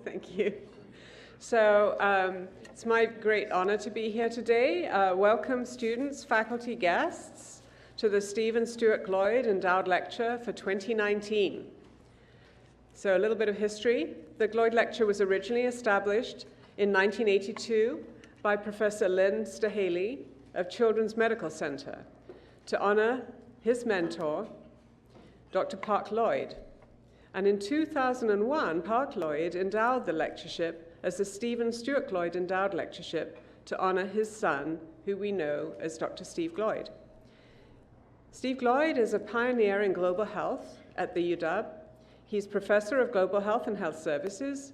Thank you. So it's my great honor to be here today. Welcome students, faculty, guests to the Stewart Gloyd Endowed Lecture for 2019. So a little bit of history. The Gloyd Lecture was originally established in 1982 by Professor Lynn Stahaley of Children's Medical Center to honor his mentor, Dr. Park Lloyd. And in 2001, Park Lloyd endowed the lectureship as the Stewart Gloyd Endowed Lectureship to honor his son, who we know as Dr. Steve Gloyd. Steve Gloyd is a pioneer in global health at the UW. He's professor of global health and health services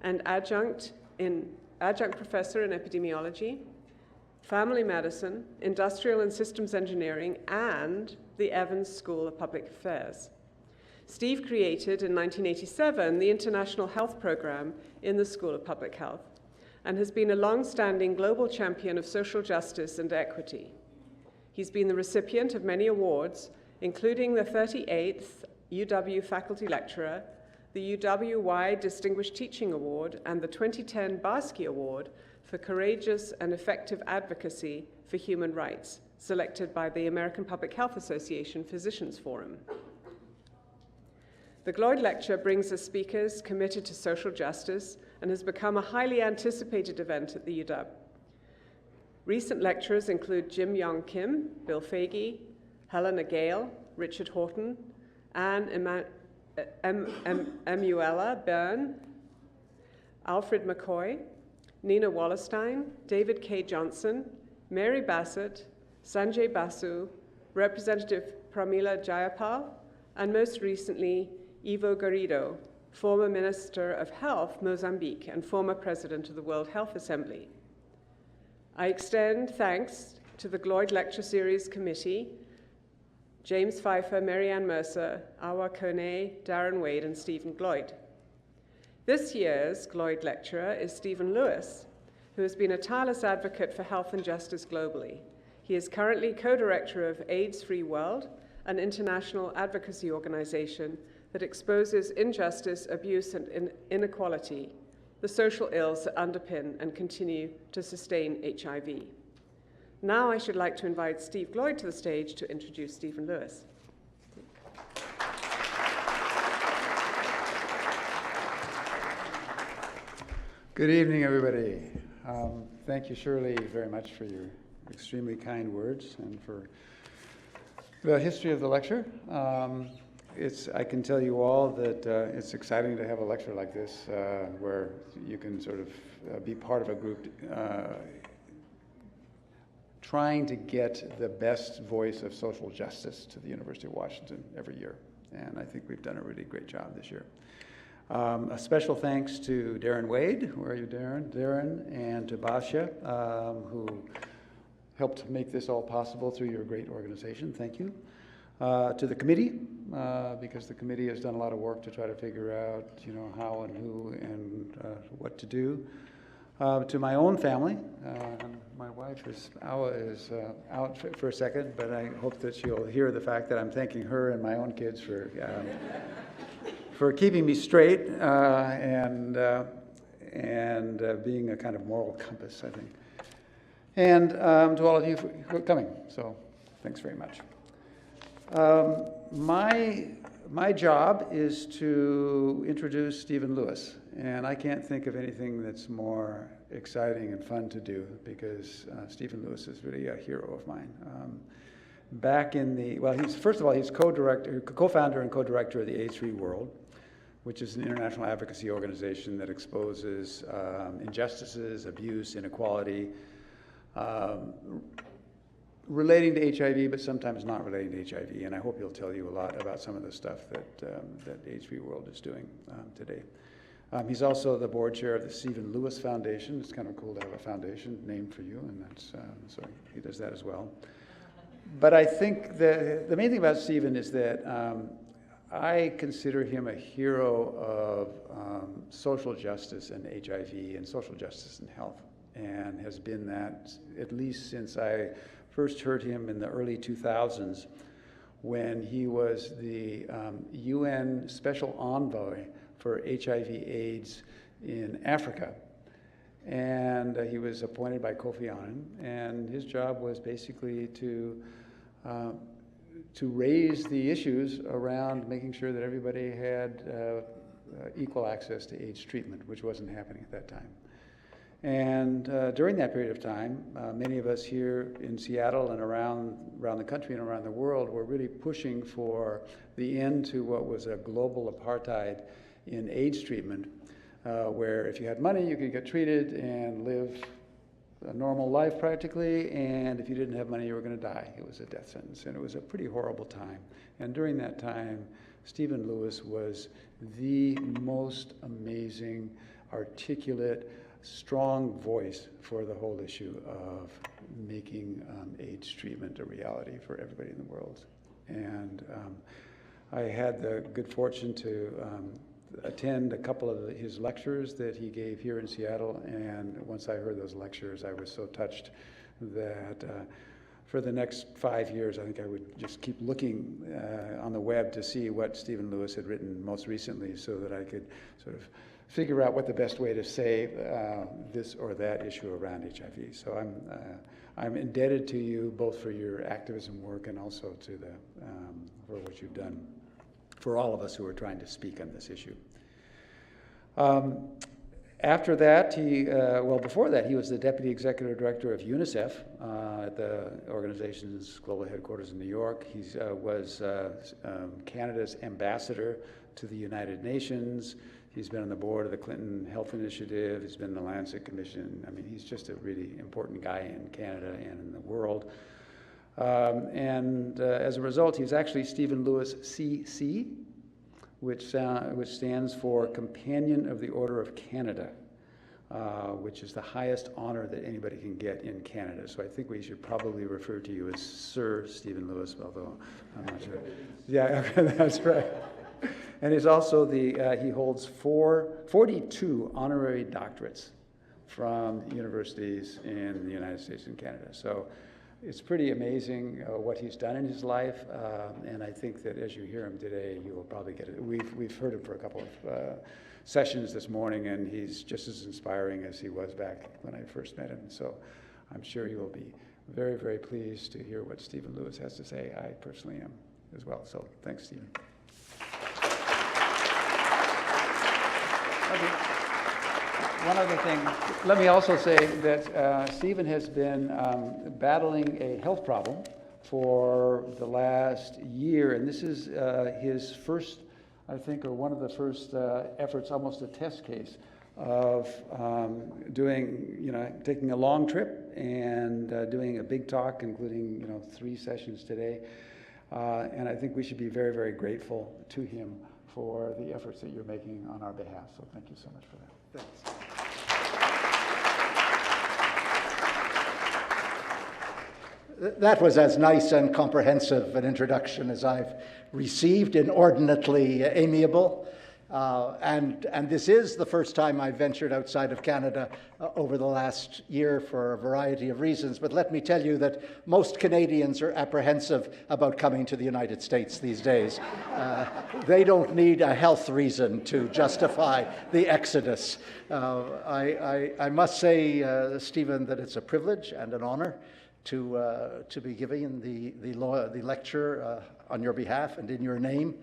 and adjunct professor in epidemiology, family medicine, industrial and systems engineering, and the Evans School of Public Affairs. Steve created in 1987 the International Health Program in the School of Public Health and has been a long-standing global champion of social justice and equity. He's been the recipient of many awards, including the 38th UW Faculty Lecturer, the UW-Y Distinguished Teaching Award, and the 2010 Barsky Award for Courageous and Effective Advocacy for Human Rights, selected by the American Public Health Association Physicians Forum. The Gloyd Lecture brings us speakers committed to social justice and has become a highly anticipated event at the UW. Recent lecturers include Jim Yong Kim, Bill Fagey, Helena Gale, Richard Horton, Anne Emuela Byrne, Alfred McCoy, Nina Wallerstein, David K. Johnson, Mary Bassett, Sanjay Basu, Representative Pramila Jayapal, and most recently, Ivo Garrido, former Minister of Health, Mozambique, and former President of the World Health Assembly. I extend thanks to the Gloyd Lecture Series Committee, James Pfeiffer, Marianne Mercer, Awa Kone, Darren Wade, and Stephen Gloyd. This year's Gloyd Lecturer is Stephen Lewis, who has been a tireless advocate for health and justice globally. He is currently co-director of AIDS Free World, an international advocacy organization that exposes injustice, abuse, and inequality, the social ills that underpin and continue to sustain HIV. Now I should like to invite Steve Gloyd to the stage to introduce Stephen Lewis. Good evening, everybody. Thank you, Shirley, very much for your extremely kind words and for the history of the lecture. I can tell you all that it's exciting to have a lecture like this where you can sort of be part of a group trying to get the best voice of social justice to the University of Washington every year. And I think we've done a really great job this year. A special thanks to Darren Wade, where are you, Darren? Darren, and to Basha, who helped make this all possible through your great organization. Thank you. To the committee, because the committee has done a lot of work to try to figure out, how and who and what to do. To my own family, my wife Awa is out for a second, but I hope that she'll hear the fact that I'm thanking her and my own kids for keeping me straight and being a kind of moral compass, I think. And to all of you for coming. So thanks very much. My job is to introduce Stephen Lewis, and I can't think of anything that's more exciting and fun to do because Stephen Lewis is really a hero of mine. He's co-founder and co-director of the AIDS Free World, which is an international advocacy organization that exposes injustices, abuse, inequality, relating to HIV, but sometimes not relating to HIV. And I hope he'll tell you a lot about some of the stuff that AIDS Free World is doing today. He's also the board chair of the Stephen Lewis Foundation. It's kind of cool to have a foundation named for you, and that's so he does that as well. But I think the main thing about Stephen is that I consider him a hero of social justice and HIV and social justice and health, and has been that at least since I first heard him in the early 2000s when he was the UN Special Envoy for HIV/AIDS in Africa. And he was appointed by Kofi Annan, and his job was basically to raise the issues around making sure that everybody had equal access to AIDS treatment, which wasn't happening at that time. And during that period of time, many of us here in Seattle and around the country and around the world were really pushing for the end to what was a global apartheid in AIDS treatment, where if you had money, you could get treated and live a normal life practically, and if you didn't have money, you were going to die. It was a death sentence, and it was a pretty horrible time. And during that time, Stephen Lewis was the most amazing, articulate, strong voice for the whole issue of making AIDS treatment a reality for everybody in the world. And I had the good fortune to attend a couple of his lectures that he gave here in Seattle, and once I heard those lectures, I was so touched that for the next 5 years, I think I would just keep looking on the web to see what Stephen Lewis had written most recently so that I could sort of figure out what the best way to say this or that issue around HIV. So I'm indebted to you both for your activism work and also to the for what you've done for all of us who are trying to speak on this issue. After that, before that, he was the Deputy Executive Director of UNICEF at the organization's global headquarters in New York. He was Canada's ambassador to the United Nations. He's been on the board of the Clinton Health Initiative. He's been in the Lancet Commission. I mean, he's just a really important guy in Canada and in the world. As a result, he's actually Stephen Lewis CC, which stands for Companion of the Order of Canada, which is the highest honor that anybody can get in Canada. So I think we should probably refer to you as Sir Stephen Lewis, although I'm not sure. Yeah, that's right. And he's also he holds 42 honorary doctorates from universities in the United States and Canada. So it's pretty amazing what he's done in his life, and I think that as you hear him today, you will probably get it. We've heard him for a couple of sessions this morning, and he's just as inspiring as he was back when I first met him. So I'm sure you will be very, very pleased to hear what Stephen Lewis has to say. I personally am as well. So thanks, Stephen. One other thing, let me also say that Stephen has been battling a health problem for the last year, and this is his first, I think, or one of the first efforts, almost a test case, of taking a long trip and doing a big talk, including 3 sessions today. And I think we should be very, very grateful to him for the efforts that you're making on our behalf. So thank you so much for that. Thanks. That was as nice and comprehensive an introduction as I've received, inordinately amiable. And this is the first time I've ventured outside of Canada over the last year for a variety of reasons. But let me tell you that most Canadians are apprehensive about coming to the United States these days. They don't need a health reason to justify the exodus. I must say, Stephen, that it's a privilege and an honor to be giving the lecture on your behalf and in your name.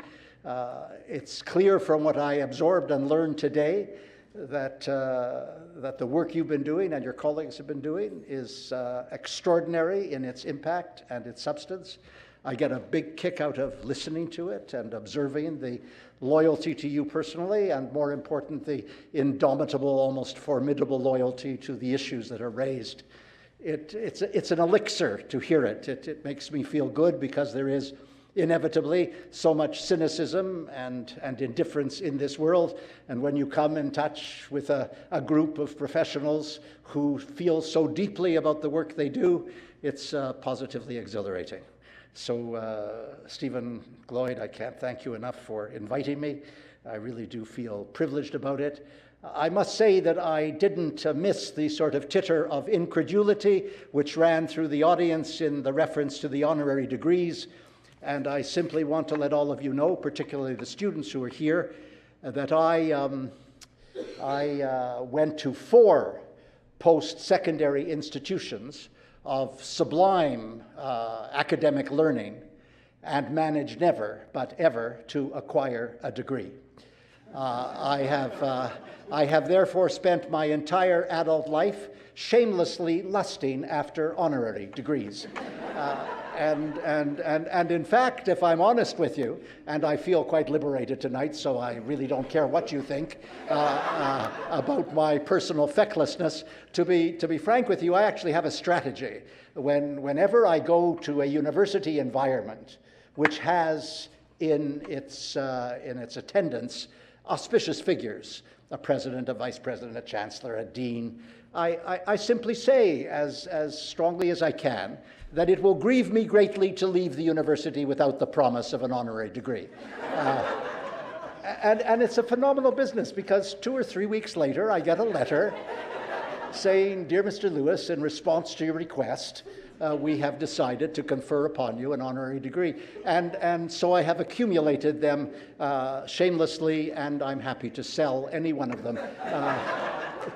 It's clear from what I absorbed and learned today that the work you've been doing and your colleagues have been doing is extraordinary in its impact and its substance. I get a big kick out of listening to it and observing the loyalty to you personally, and more important, the indomitable, almost formidable loyalty to the issues that are raised. It's an elixir to hear it. It makes me feel good because there is inevitably so much cynicism and indifference in this world. And when you come in touch with a group of professionals who feel so deeply about the work they do, it's positively exhilarating. So Stephen Gloyd, I can't thank you enough for inviting me. I really do feel privileged about it. I must say that I didn't miss the sort of titter of incredulity which ran through the audience in the reference to the honorary degrees. And I simply want to let all of you know, particularly the students who are here, that I went to 4 post-secondary institutions of sublime academic learning and managed never, but ever, to acquire a degree. I have therefore spent my entire adult life shamelessly lusting after honorary degrees. And in fact, if I'm honest with you, and I feel quite liberated tonight, so I really don't care what you think about my personal fecklessness, to be frank with you, I actually have a strategy. Whenever I go to a university environment which has in its attendance auspicious figures, a president, a vice president, a chancellor, a dean, I simply say, as strongly as I can, that it will grieve me greatly to leave the university without the promise of an honorary degree. And it's a phenomenal business, because 2 or 3 weeks later, I get a letter saying, "Dear Mr. Lewis, in response to your request, we have decided to confer upon you an honorary degree." And so I have accumulated them shamelessly, and I'm happy to sell any one of them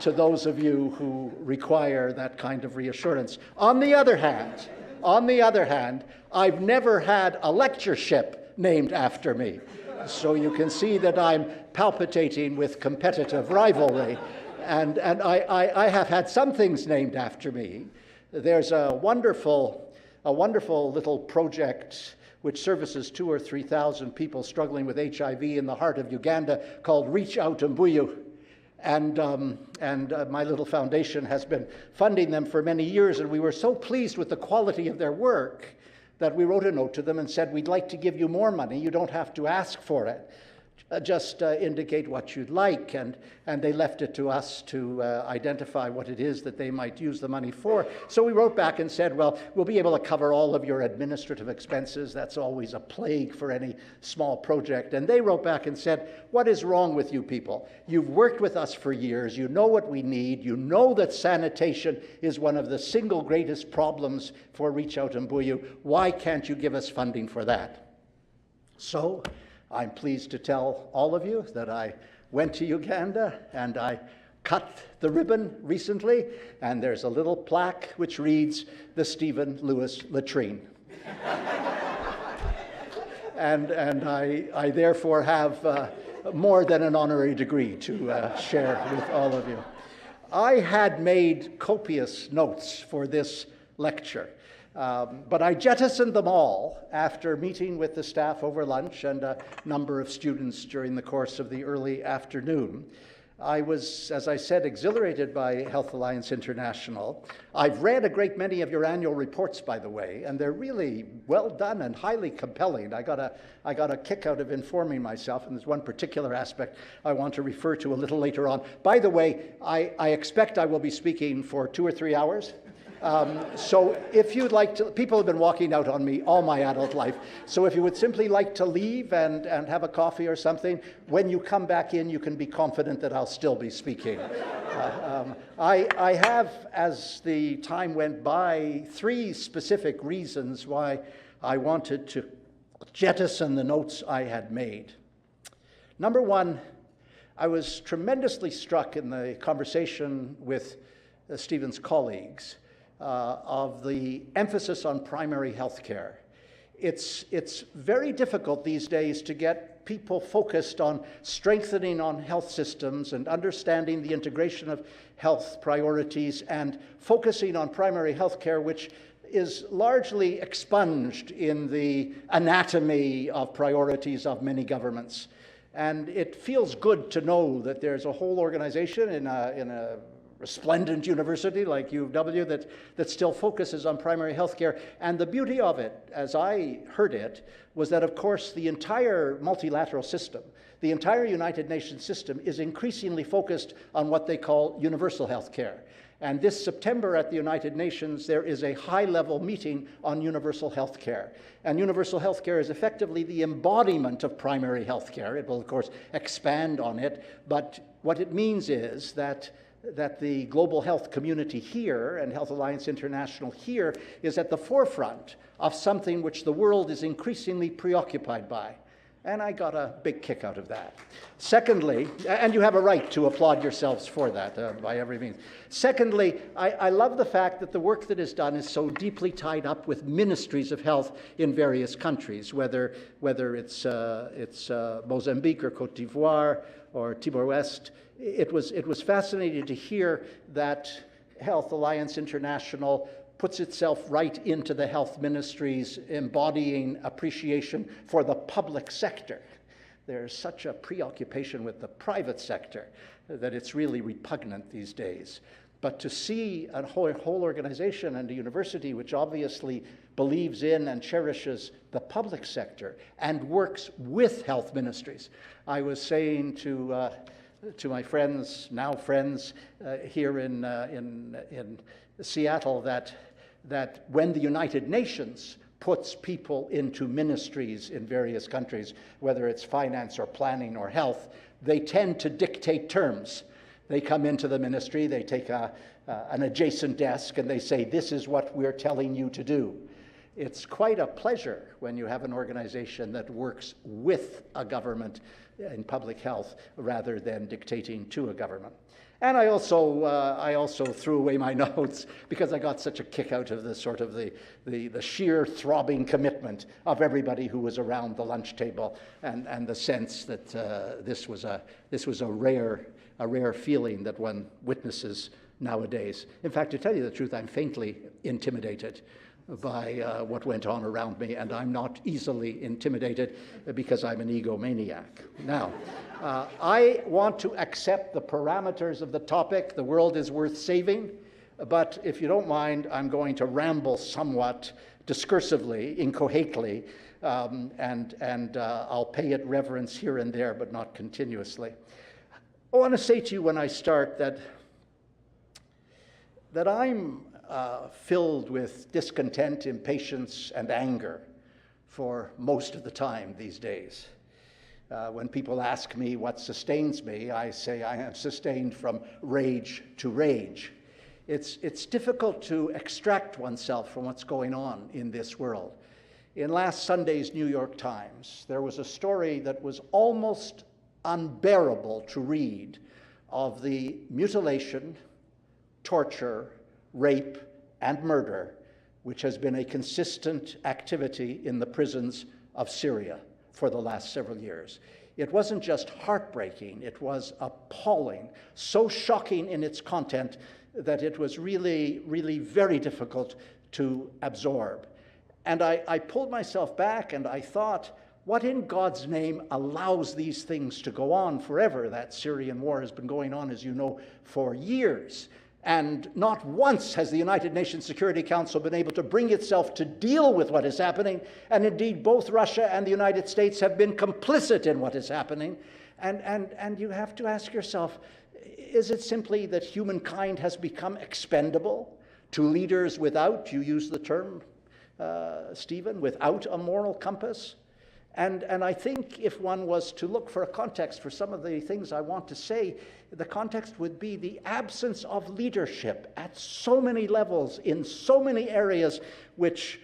to those of you who require that kind of reassurance. On the other hand, I've never had a lectureship named after me. So you can see that I'm palpitating with competitive rivalry. And I have had some things named after me. There's a wonderful little project which services 2,000 or 3,000 people struggling with HIV in the heart of Uganda, called Reach Out Mbuyu. And my little foundation has been funding them for many years, and we were so pleased with the quality of their work that we wrote a note to them and said, "We'd like to give you more money. You don't have to ask for it. Just indicate what you'd like." And they left it to us to identify what it is that they might use the money for. So we wrote back and said, "Well, we'll be able to cover all of your administrative expenses." That's always a plague for any small project. And they wrote back and said, "What is wrong with you people? You've worked with us for years. You know what we need. You know that sanitation is one of the single greatest problems for Reach Out Mbuyu. Why can't you give us funding for that?" So I'm pleased to tell all of you that I went to Uganda and I cut the ribbon recently, and there's a little plaque which reads, "The Stephen Lewis Latrine." and I therefore have more than an honorary degree to share with all of you. I had made copious notes for this lecture. But I jettisoned them all after meeting with the staff over lunch and a number of students during the course of the early afternoon. I was, as I said, exhilarated by Health Alliance International. I've read a great many of your annual reports, by the way, and they're really well done and highly compelling. I got a kick out of informing myself, and there's one particular aspect I want to refer to a little later on. By the way, I expect I will be speaking for 2 or 3 hours. So if you'd like to, people have been walking out on me all my adult life, so if you would simply like to leave and have a coffee or something, when you come back in, you can be confident that I'll still be speaking. I have, as the time went by, 3 specific reasons why I wanted to jettison the notes I had made. Number one, I was tremendously struck in the conversation with Stephen's colleagues of the emphasis on primary health care. It's very difficult these days to get people focused on strengthening on health systems and understanding the integration of health priorities and focusing on primary health care, which is largely expunged in the anatomy of priorities of many governments. And it feels good to know that there's a whole organization in a resplendent university like UW that still focuses on primary health care. And the beauty of it, as I heard it, was that, of course, the entire multilateral system, the entire United Nations system, is increasingly focused on what they call universal health care. And this September at the United Nations, there is a high-level meeting on universal health care. And universal health care is effectively the embodiment of primary health care. It will, of course, expand on it, but what it means is that the global health community here and Health Alliance International here is at the forefront of something which the world is increasingly preoccupied by, And I got a big kick out of that. Secondly, and you have a right to applaud yourselves for that by every means. Secondly, I love the fact that the work that is done is so deeply tied up with ministries of health in various countries, whether it's Mozambique or Cote d'Ivoire or Timor-Leste. It was fascinating to hear that Health Alliance International puts itself right into the health ministries, embodying appreciation for the public sector. There's such a preoccupation with the private sector that it's really repugnant these days. But to see a whole organization and a university which obviously believes in and cherishes the public sector and works with health ministries. I was saying to my friends, now friends, here in Seattle, that when the United Nations puts people into ministries in various countries, whether it's finance or planning or health, they tend to dictate terms. They come into the ministry, they take an adjacent desk, and they say, this is what we're telling you to do. It's quite a pleasure when you have an organization that works with a government in public health rather than dictating to a government. And I also threw away my notes because I got such a kick out of the sheer throbbing commitment of everybody who was around the lunch table, and the sense that this was a rare feeling that one witnesses nowadays. In fact, to tell you the truth, I'm faintly intimidated by what went on around me, and I'm not easily intimidated because I'm an egomaniac. Now, I want to accept the parameters of the topic. The world is worth saving, but if you don't mind, I'm going to ramble somewhat discursively, incoherently, and I'll pay it reverence here and there, but not continuously. I want to say to you when I start that I'm filled with discontent, impatience, and anger for most of the time these days. When people ask me what sustains me, I say I am sustained from rage to rage. It's difficult to extract oneself from what's going on in this world. In last Sunday's New York Times, there was a story that was almost unbearable to read of the mutilation, torture, rape, and murder, which has been a consistent activity in the prisons of Syria for the last several years. It wasn't just heartbreaking, it was appalling, so shocking in its content that it was really, really very difficult to absorb. And I pulled myself back and I thought, what in God's name allows these things to go on forever? That Syrian war has been going on, as you know, for years. And not once has the United Nations Security Council been able to bring itself to deal with what is happening. And indeed, both Russia and the United States have been complicit in what is happening. And you have to ask yourself, is it simply that humankind has become expendable to leaders without, you use the term, Stephen, without a moral compass? And I think if one was to look for a context for some of the things I want to say, the context would be the absence of leadership at so many levels, in so many areas, which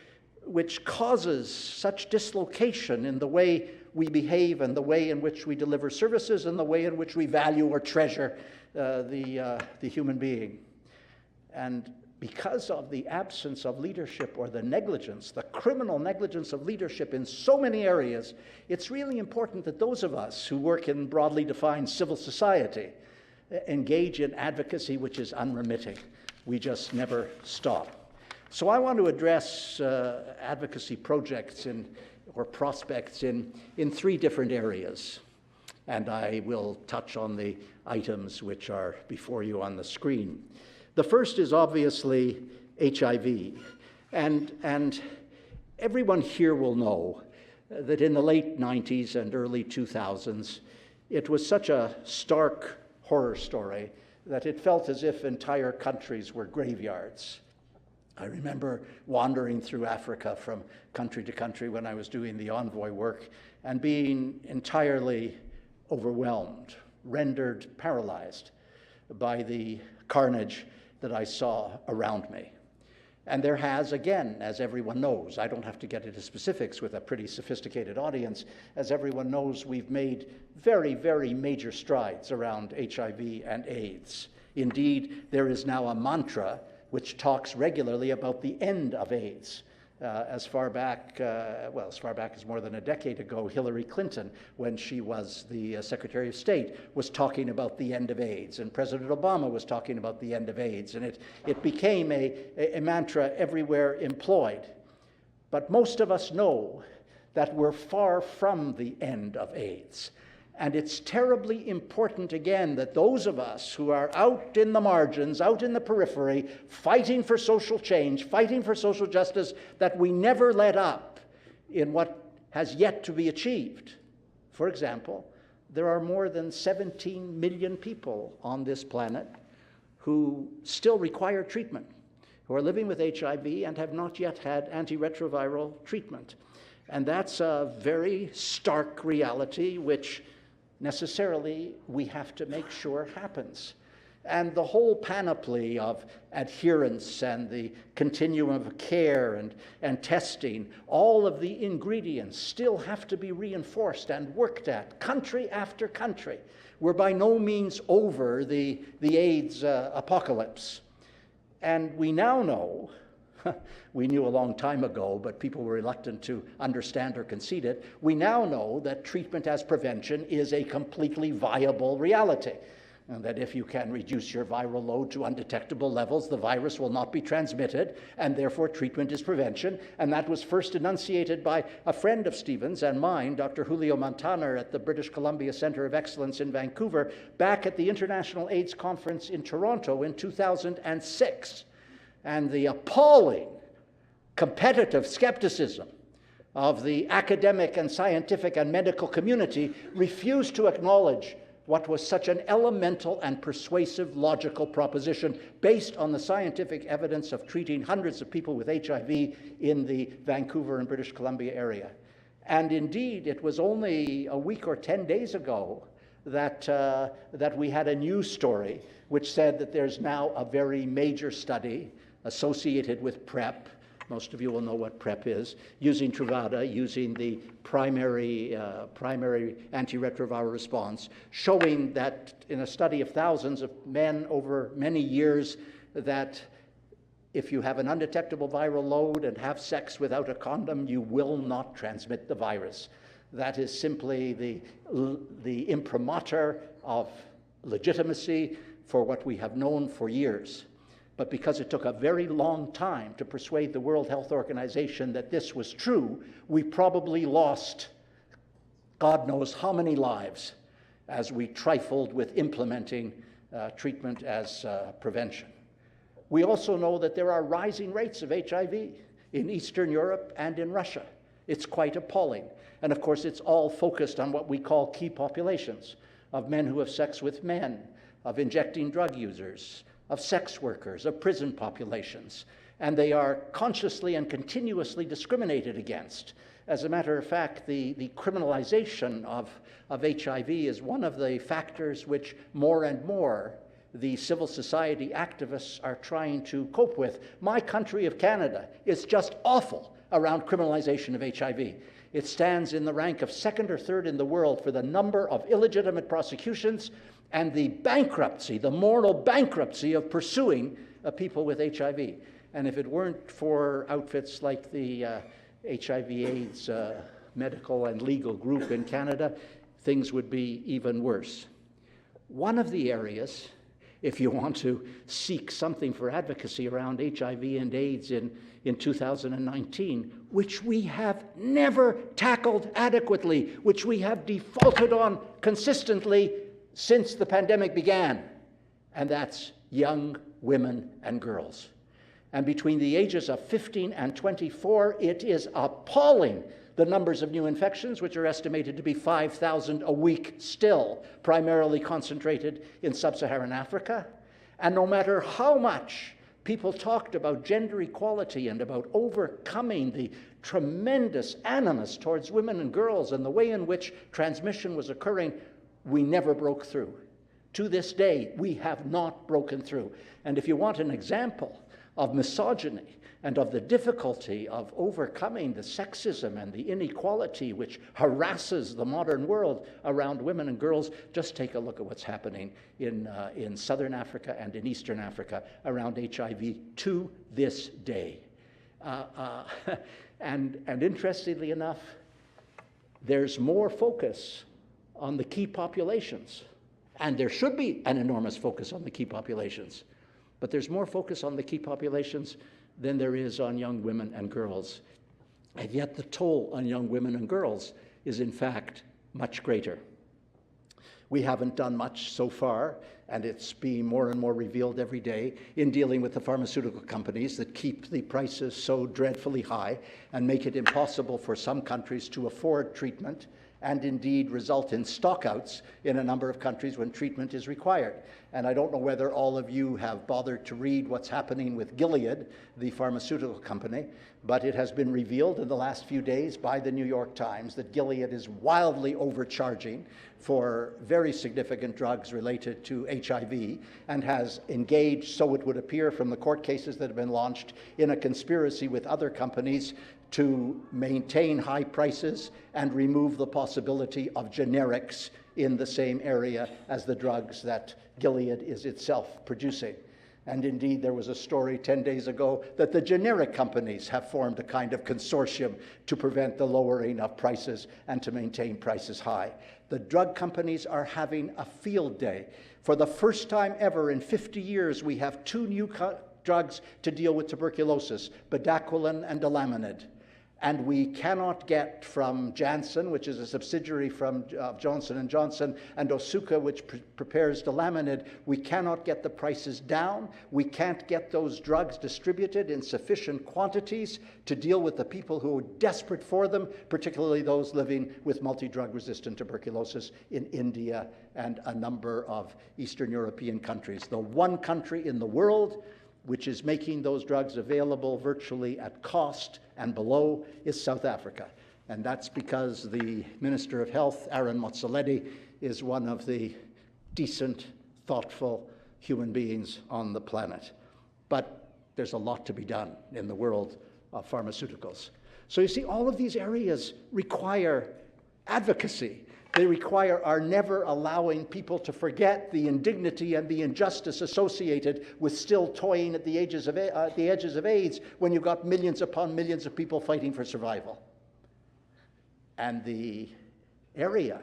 causes such dislocation in the way we behave and the way in which we deliver services and the way in which we value or treasure the human being. And because of the absence of leadership or the negligence, the criminal negligence of leadership in so many areas, it's really important that those of us who work in broadly defined civil society engage in advocacy which is unremitting. We just never stop. So I want to address advocacy projects or prospects in three different areas. And I will touch on the items which are before you on the screen. The first is obviously HIV. And everyone here will know that in the late 90s and early 2000s, it was such a stark horror story that it felt as if entire countries were graveyards. I remember wandering through Africa from country to country when I was doing the Envoy work and being entirely overwhelmed, rendered paralyzed by the carnage that I saw around me. And there has, again, as everyone knows, I don't have to get into specifics with a pretty sophisticated audience, as everyone knows, we've made very, very major strides around HIV and AIDS. Indeed, there is now a mantra which talks regularly about the end of AIDS. As far back as more than a decade ago, Hillary Clinton, when she was the Secretary of State, was talking about the end of AIDS, and President Obama was talking about the end of AIDS, and it became a mantra everywhere employed. But most of us know that we're far from the end of AIDS. And it's terribly important, again, that those of us who are out in the margins, out in the periphery, fighting for social change, fighting for social justice, that we never let up in what has yet to be achieved. For example, there are more than 17 million people on this planet who still require treatment, who are living with HIV and have not yet had antiretroviral treatment. And that's a very stark reality which necessarily we have to make sure happens. And the whole panoply of adherence and the continuum of care and testing, all of the ingredients still have to be reinforced and worked at, country after country. We're by no means over the AIDS apocalypse. And we now know, we knew a long time ago, but people were reluctant to understand or concede it. We now know that treatment as prevention is a completely viable reality, and that if you can reduce your viral load to undetectable levels, the virus will not be transmitted, and therefore treatment is prevention. And that was first enunciated by a friend of Stephen's and mine, Dr. Julio Montaner, at the British Columbia Center of Excellence in Vancouver, back at the International AIDS Conference in Toronto in 2006. And the appalling competitive skepticism of the academic and scientific and medical community refused to acknowledge what was such an elemental and persuasive logical proposition based on the scientific evidence of treating hundreds of people with HIV in the Vancouver and British Columbia area. And indeed, it was only a week or 10 days ago that we had a news story which said that there's now a very major study associated with PrEP. Most of you will know what PrEP is, using Truvada, using the primary antiretroviral response, showing that in a study of thousands of men over many years, that if you have an undetectable viral load and have sex without a condom, you will not transmit the virus. That is simply the imprimatur of legitimacy for what we have known for years. But because it took a very long time to persuade the World Health Organization that this was true, we probably lost God knows how many lives as we trifled with implementing treatment as prevention. We also know that there are rising rates of HIV in Eastern Europe and in Russia. It's quite appalling. And of course, it's all focused on what we call key populations, of men who have sex with men, of injecting drug users, of sex workers, of prison populations, and they are consciously and continuously discriminated against. As a matter of fact, the criminalization of HIV is one of the factors which more and more the civil society activists are trying to cope with. My country of Canada is just awful around criminalization of HIV. It stands in the rank of second or third in the world for the number of illegitimate prosecutions and the bankruptcy, the moral bankruptcy of pursuing people with HIV. And if it weren't for outfits like the HIV/AIDS medical and legal group in Canada, things would be even worse. One of the areas, if you want to seek something for advocacy around HIV and AIDS in 2019, which we have never tackled adequately, which we have defaulted on consistently since the pandemic began, and that's young women and girls. And between the ages of 15 and 24, it is appalling the numbers of new infections, which are estimated to be 5,000 a week still, primarily concentrated in sub-Saharan Africa. And no matter how much people talked about gender equality and about overcoming the tremendous animus towards women and girls and the way in which transmission was occurring, we never broke through. To this day, we have not broken through. And if you want an example of misogyny, and of the difficulty of overcoming the sexism and the inequality which harasses the modern world around women and girls, just take a look at what's happening in Southern Africa and in Eastern Africa around HIV to this day. And interestingly enough, there's more focus on the key populations, and there should be an enormous focus on the key populations, but there's more focus on the key populations than there is on young women and girls. And yet the toll on young women and girls is in fact much greater. We haven't done much so far, and it's being more and more revealed every day in dealing with the pharmaceutical companies that keep the prices so dreadfully high and make it impossible for some countries to afford treatment, and indeed result in stockouts in a number of countries when treatment is required. And I don't know whether all of you have bothered to read what's happening with Gilead, the pharmaceutical company, but it has been revealed in the last few days by the New York Times that Gilead is wildly overcharging for very significant drugs related to HIV, and has engaged, so it would appear from the court cases that have been launched, in a conspiracy with other companies to maintain high prices and remove the possibility of generics in the same area as the drugs that Gilead is itself producing. And indeed, there was a story 10 days ago that the generic companies have formed a kind of consortium to prevent the lowering of prices and to maintain prices high. The drug companies are having a field day. For the first time ever in 50 years, we have two new drugs to deal with tuberculosis, bedaquiline and delamanid. And we cannot get from Janssen, which is a subsidiary from Johnson & Johnson, and Otsuka, which prepares delamanid, we cannot get the prices down. We can't get those drugs distributed in sufficient quantities to deal with the people who are desperate for them, particularly those living with multi-drug resistant tuberculosis in India and a number of Eastern European countries. The one country in the world which is making those drugs available virtually at cost and below is South Africa. And that's because the Minister of Health, Aaron Motsoaledi, is one of the decent, thoughtful human beings on the planet. But there's a lot to be done in the world of pharmaceuticals. So you see, all of these areas require advocacy. They require our never allowing people to forget the indignity and the injustice associated with still toying at the edges of AIDS when you've got millions upon millions of people fighting for survival. And the area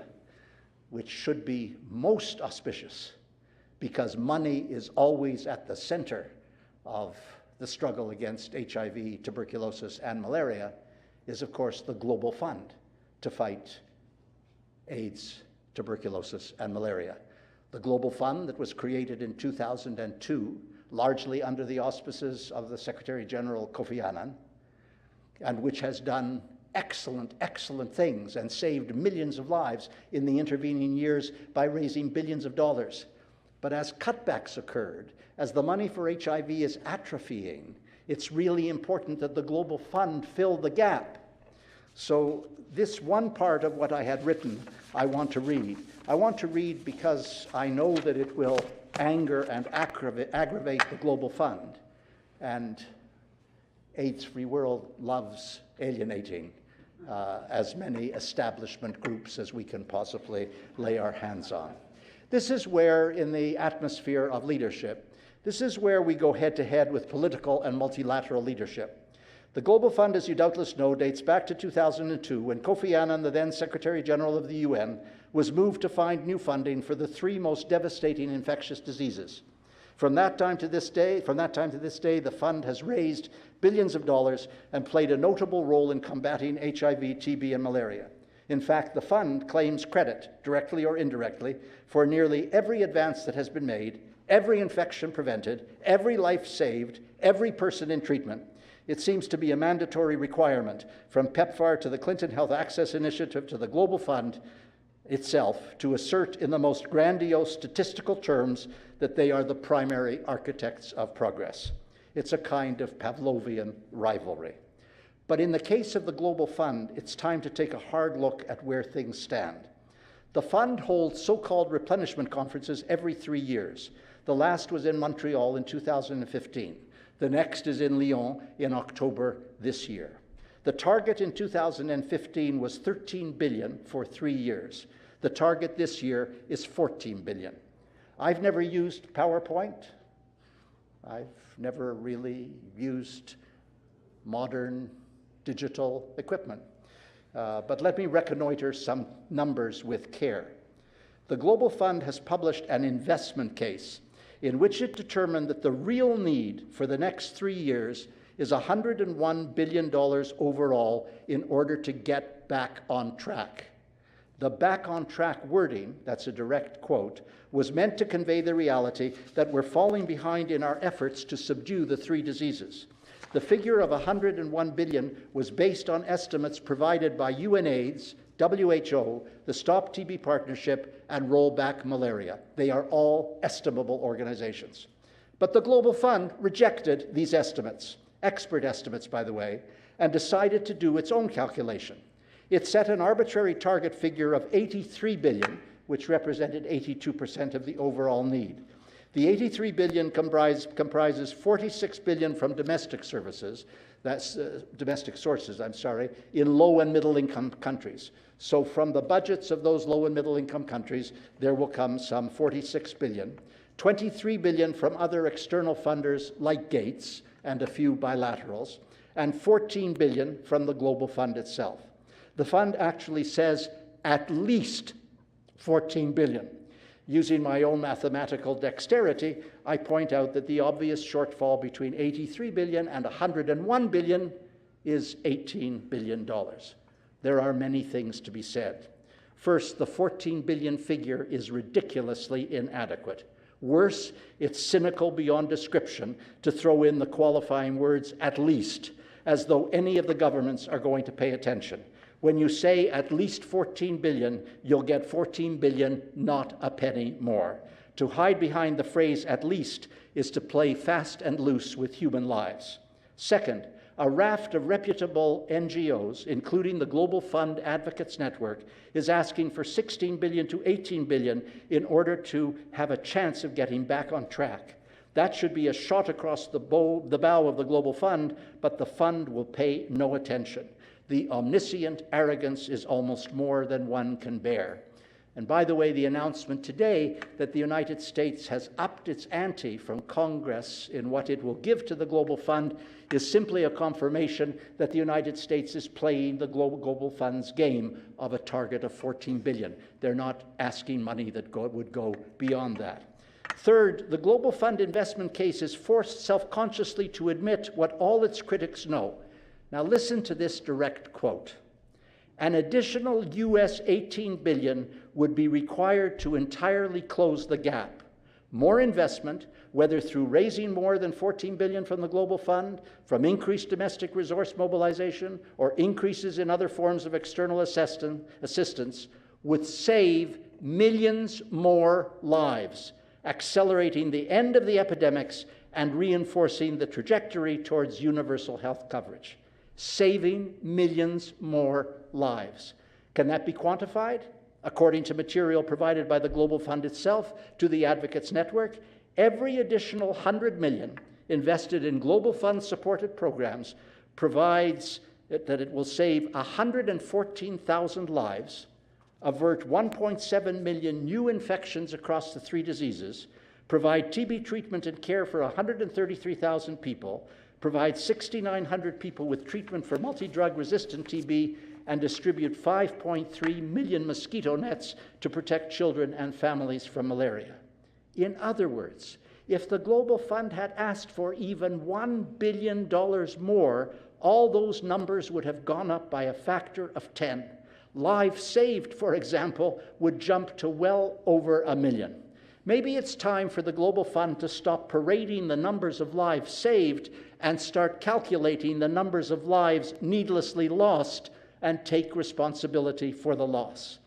which should be most auspicious, because money is always at the center of the struggle against HIV, tuberculosis, and malaria, is of course the Global Fund to fight AIDS, tuberculosis, and malaria. The Global Fund that was created in 2002, largely under the auspices of the Secretary General Kofi Annan, and which has done excellent, excellent things and saved millions of lives in the intervening years by raising billions of dollars. But as cutbacks occurred, as the money for HIV is atrophying, it's really important that the Global Fund fill the gap. So this one part of what I had written, I want to read. I want to read because I know that it will anger and aggravate the Global Fund. And AIDS-free world loves alienating as many establishment groups as we can possibly lay our hands on. This is where, in the atmosphere of leadership, this is where we go head-to-head with political and multilateral leadership. The Global Fund, as you doubtless know, dates back to 2002, when Kofi Annan, the then Secretary General of the UN, was moved to find new funding for the three most devastating infectious diseases. From that time to this day, the fund has raised billions of dollars and played a notable role in combating HIV, TB, and malaria. In fact, the fund claims credit, directly or indirectly, for nearly every advance that has been made, every infection prevented, every life saved, every person in treatment. It seems to be a mandatory requirement, from PEPFAR to the Clinton Health Access Initiative to the Global Fund itself, to assert in the most grandiose statistical terms that they are the primary architects of progress. It's a kind of Pavlovian rivalry. But in the case of the Global Fund, it's time to take a hard look at where things stand. The fund holds so-called replenishment conferences every 3 years. The last was in Montreal in 2015. The next is in Lyon in October this year. The target in 2015 was 13 billion for 3 years. The target this year is 14 billion. I've never used PowerPoint. I've never really used modern digital equipment. But let me reconnoiter some numbers with care. The Global Fund has published an investment case in which it determined that the real need for the next 3 years is $101 billion overall in order to get back on track. The back on track wording, that's a direct quote, was meant to convey the reality that we're falling behind in our efforts to subdue the 3 diseases. The figure of 101 billion was based on estimates provided by UNAIDS, WHO, the Stop TB Partnership, and Roll Back Malaria. They are all estimable organizations. But the Global Fund rejected these estimates, expert estimates, by the way, and decided to do its own calculation. It set an arbitrary target figure of 83 billion, which represented 82% of the overall need. The 83 billion comprises 46 billion from domestic services, that's domestic sources, in low and middle income countries. So from the budgets of those low and middle income countries, there will come some 46 billion, 23 billion from other external funders like Gates and a few bilaterals, and 14 billion from the Global Fund itself. The fund actually says at least 14 billion. Using my own mathematical dexterity, I point out that the obvious shortfall between 83 billion and 101 billion is $18 billion. There are many things to be said. First, the 14 billion figure is ridiculously inadequate. Worse, it's cynical beyond description to throw in the qualifying words "at least," as though any of the governments are going to pay attention. When you say at least 14 billion, you'll get 14 billion, not a penny more. To hide behind the phrase "at least" is to play fast and loose with human lives. Second, a raft of reputable NGOs, including the Global Fund Advocates Network, is asking for 16 billion to 18 billion in order to have a chance of getting back on track. That should be a shot across the bow of the Global Fund, but the fund will pay no attention. The omniscient arrogance is almost more than one can bear. And by the way, the announcement today that the United States has upped its ante from Congress in what it will give to the Global Fund is simply a confirmation that the United States is playing the Global Fund's game of a target of 14 billion. They're not asking money that would go beyond that. Third, the Global Fund investment case is forced self-consciously to admit what all its critics know. Now listen to this direct quote. An additional US 18 billion would be required to entirely close the gap. More investment, whether through raising more than 14 billion from the Global Fund, from increased domestic resource mobilization, or increases in other forms of external assistance, would save millions more lives, accelerating the end of the epidemics and reinforcing the trajectory towards universal health coverage. Saving millions more lives. Can that be quantified? According to material provided by the Global Fund itself to the Advocates Network, every additional 100 million invested in Global Fund-supported programs provides that it will save 114,000 lives, avert 1.7 million new infections across the 3 diseases, provide TB treatment and care for 133,000 people, provide 6,900 people with treatment for multi-drug resistant TB, and distribute 5.3 million mosquito nets to protect children and families from malaria. In other words, if the Global Fund had asked for even $1 billion more, all those numbers would have gone up by a factor of 10. Lives saved, for example, would jump to well over 1 million. Maybe it's time for the Global Fund to stop parading the numbers of lives saved and start calculating the numbers of lives needlessly lost and take responsibility for the loss.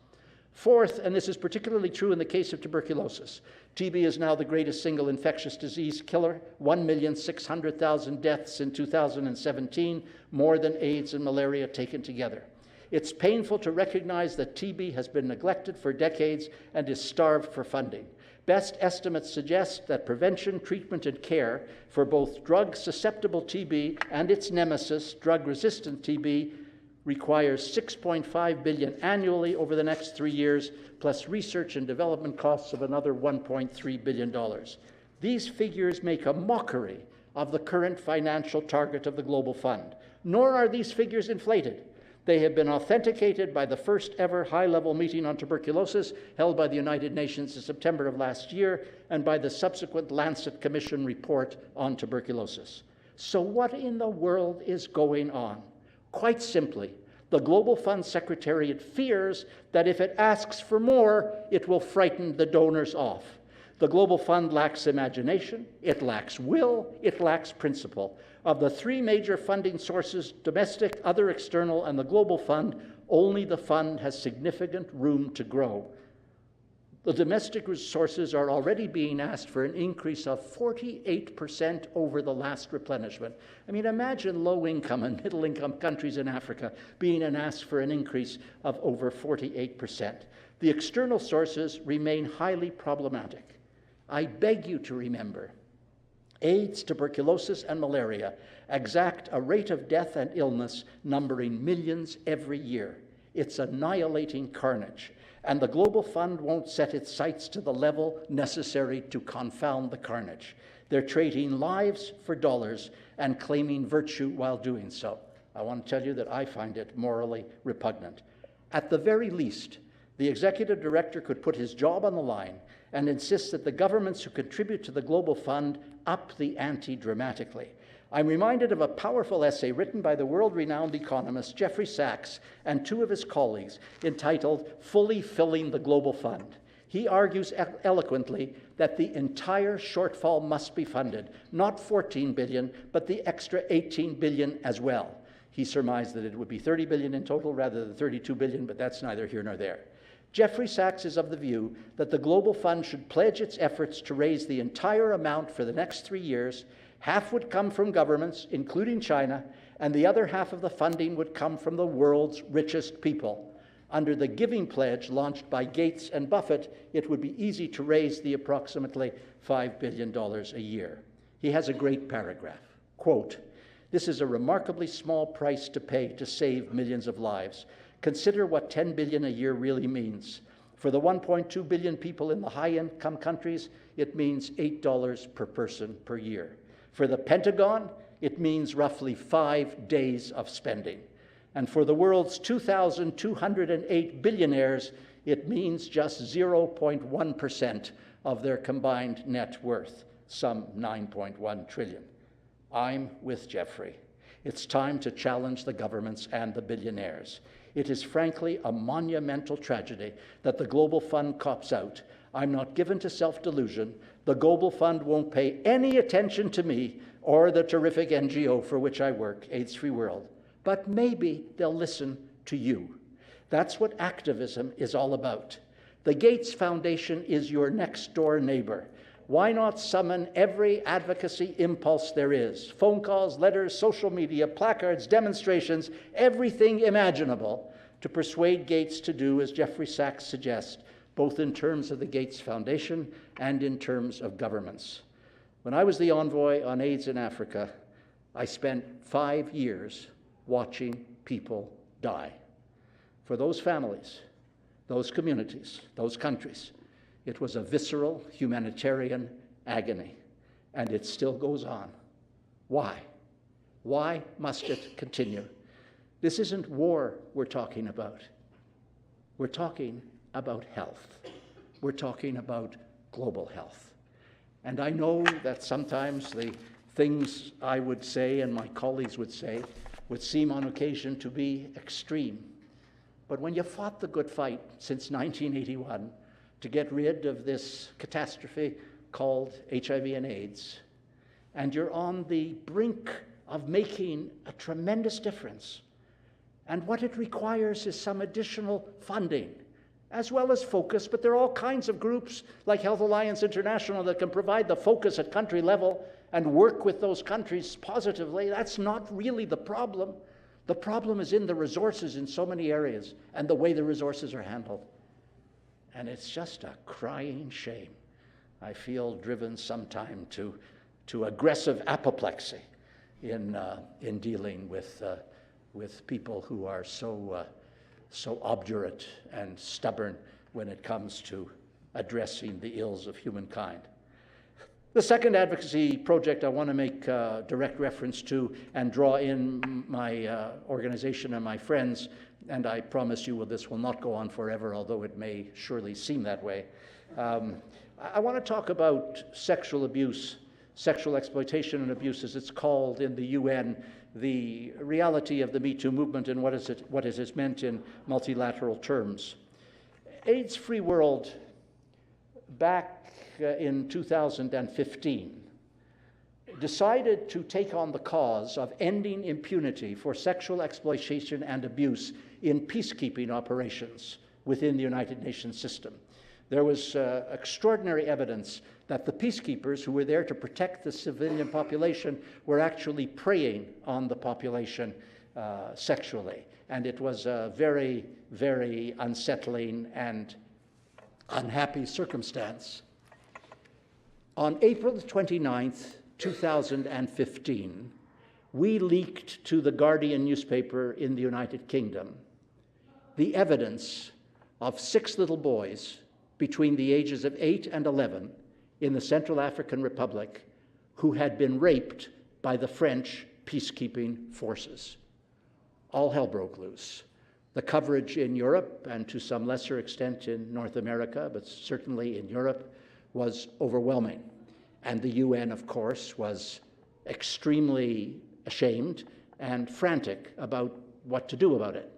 Fourth, and this is particularly true in the case of tuberculosis, TB is now the greatest single infectious disease killer, 1,600,000 deaths in 2017, more than AIDS and malaria taken together. It's painful to recognize that TB has been neglected for decades and is starved for funding. Best estimates suggest that prevention, treatment, and care for both drug-susceptible TB and its nemesis, drug-resistant TB, requires $6.5 billion annually over the next 3 years, plus research and development costs of another $1.3 billion. These figures make a mockery of the current financial target of the Global Fund. Nor are these figures inflated. They have been authenticated by the first ever high-level meeting on tuberculosis held by the United Nations in September of last year, and by the subsequent Lancet Commission report on tuberculosis. So what in the world is going on? Quite simply, the Global Fund Secretariat fears that if it asks for more, it will frighten the donors off. The Global Fund lacks imagination, it lacks will, it lacks principle. Of the 3 major funding sources, domestic, other external, and the Global Fund, only the fund has significant room to grow. The domestic resources are already being asked for an increase of 48% over the last replenishment. I mean, imagine low-income and middle-income countries in Africa being asked for an increase of over 48%. The external sources remain highly problematic. I beg you to remember, AIDS, tuberculosis, and malaria exact a rate of death and illness numbering millions every year. It's annihilating carnage, and the Global Fund won't set its sights to the level necessary to confound the carnage. They're trading lives for dollars and claiming virtue while doing so. I want to tell you that I find it morally repugnant. At the very least, the executive director could put his job on the line and insist that the governments who contribute to the Global Fund up the ante dramatically. I'm reminded of a powerful essay written by the world-renowned economist Jeffrey Sachs and 2 of his colleagues entitled "Fully Filling the Global Fund." He argues eloquently that the entire shortfall must be funded, not $14 billion, but the extra $18 billion as well. He surmised that it would be $30 billion in total rather than $32 billion, but that's neither here nor there. Jeffrey Sachs is of the view that the Global Fund should pledge its efforts to raise the entire amount for the next 3 years. Half would come from governments, including China, and the other half of the funding would come from the world's richest people. Under the Giving Pledge launched by Gates and Buffett, it would be easy to raise the approximately $5 billion a year. He has a great paragraph. Quote, "This is a remarkably small price to pay to save millions of lives. Consider what $10 billion a year really means. For the 1.2 billion people in the high-income countries, it means $8 per person per year. For the Pentagon, it means roughly 5 days of spending. And for the world's 2,208 billionaires, it means just 0.1% of their combined net worth, some $9.1 trillion. I'm with Jeffrey. It's time to challenge the governments and the billionaires. It is frankly a monumental tragedy that the Global Fund cops out. I'm not given to self-delusion. The Global Fund won't pay any attention to me or the terrific NGO for which I work, AIDS-Free World. But maybe they'll listen to you. That's what activism is all about. The Gates Foundation is your next-door neighbor. Why not summon every advocacy impulse there is? Phone calls, letters, social media, placards, demonstrations, everything imaginable to persuade Gates to do as Jeffrey Sachs suggests, both in terms of the Gates Foundation and in terms of governments. When I was the envoy on AIDS in Africa, I spent 5 years watching people die. For those families, those communities, those countries, it was a visceral humanitarian agony, and it still goes on. Why? Why must it continue? This isn't war we're talking about. We're talking about health. We're talking about global health. And I know that sometimes the things I would say and my colleagues would say would seem on occasion to be extreme. But when you fought the good fight since 1981, to get rid of this catastrophe called HIV and AIDS, and you're on the brink of making a tremendous difference. And what it requires is some additional funding, as well as focus, but there are all kinds of groups like Health Alliance International that can provide the focus at country level and work with those countries positively. That's not really the problem. The problem is in the resources in so many areas and the way the resources are handled. And it's just a crying shame I feel driven sometime to aggressive apoplexy in dealing with people who are so obdurate and stubborn when it comes to addressing the ills of humankind. The second advocacy project I want to make direct reference to and draw in my organization and my friends, and I promise you this will not go on forever, although it may surely seem that way. I want to talk about sexual abuse, sexual exploitation and abuse, as it's called in the UN, the reality of the Me Too movement and what it has meant in multilateral terms. AIDS-free world, back in 2015, decided to take on the cause of ending impunity for sexual exploitation and abuse in peacekeeping operations within the United Nations system. There was extraordinary evidence that the peacekeepers who were there to protect the civilian population were actually preying on the population sexually. And it was a very, very unsettling and unhappy circumstance. On April 29th, 2015, we leaked to the Guardian newspaper in the United Kingdom the evidence of 6 little boys between the ages of 8 and 11 in the Central African Republic who had been raped by the French peacekeeping forces. All hell broke loose. The coverage in Europe, and to some lesser extent in North America, but certainly in Europe, was overwhelming. And the UN, of course, was extremely ashamed and frantic about what to do about it.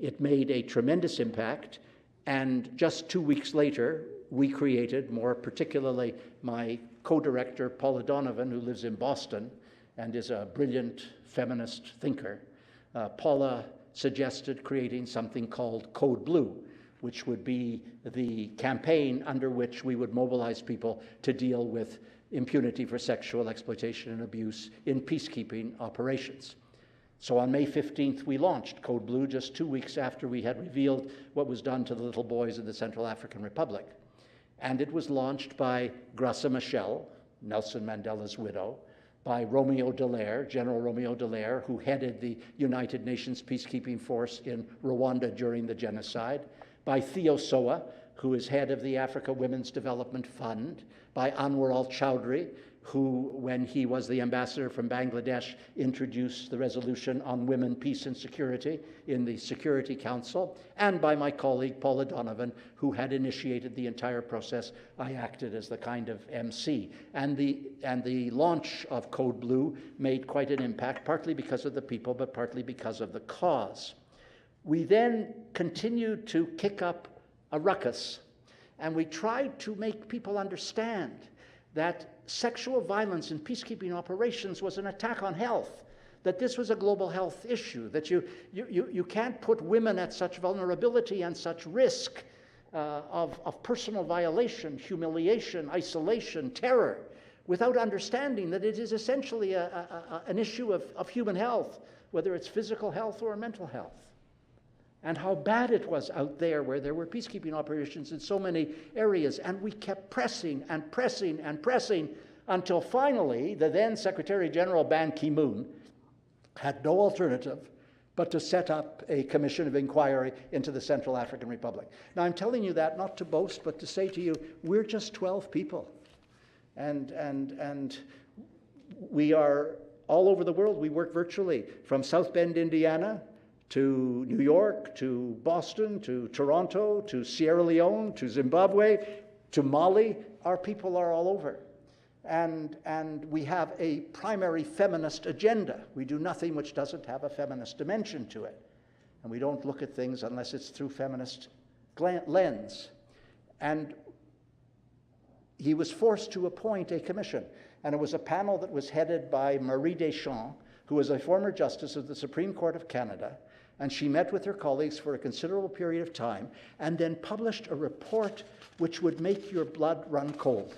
It made a tremendous impact, and just 2 weeks later, we created, more particularly my co-director, Paula Donovan, who lives in Boston and is a brilliant feminist thinker. Paula suggested creating something called Code Blue, which would be the campaign under which we would mobilize people to deal with impunity for sexual exploitation and abuse in peacekeeping operations. So on May 15th, we launched Code Blue just 2 weeks after we had revealed what was done to the little boys in the Central African Republic. And it was launched by Graça Machel, Nelson Mandela's widow, by Romeo Dallaire, General Romeo Dallaire, who headed the United Nations peacekeeping force in Rwanda during the genocide, by Theo Soa, who is head of the Africa Women's Development Fund, by Anwar al-Chowdhury, who, when he was the ambassador from Bangladesh, introduced the resolution on women, peace, and security in the Security Council, and by my colleague Paula Donovan, who had initiated the entire process. I acted as the kind of MC. And the launch of Code Blue made quite an impact, partly because of the people, but partly because of the cause. We then continued to kick up a ruckus, and we tried to make people understand that sexual violence in peacekeeping operations was an attack on health, that this was a global health issue, that you can't put women at such vulnerability and such risk of personal violation, humiliation, isolation, terror, without understanding that it is essentially an issue of human health, whether it's physical health or mental health. And how bad it was out there where there were peacekeeping operations in so many areas. And we kept pressing and pressing and pressing until finally the then Secretary General Ban Ki-moon had no alternative but to set up a commission of inquiry into the Central African Republic. Now, I'm telling you that not to boast, but to say to you, we're just 12 people. And we are all over the world. We work virtually from South Bend, Indiana, to New York, to Boston, to Toronto, to Sierra Leone, to Zimbabwe, to Mali. Our people are all over. And we have a primary feminist agenda. We do nothing which doesn't have a feminist dimension to it. And we don't look at things unless it's through feminist lens. And he was forced to appoint a commission. And it was a panel that was headed by Marie Deschamps, who was a former justice of the Supreme Court of Canada. And she met with her colleagues for a considerable period of time and then published a report which would make your blood run cold.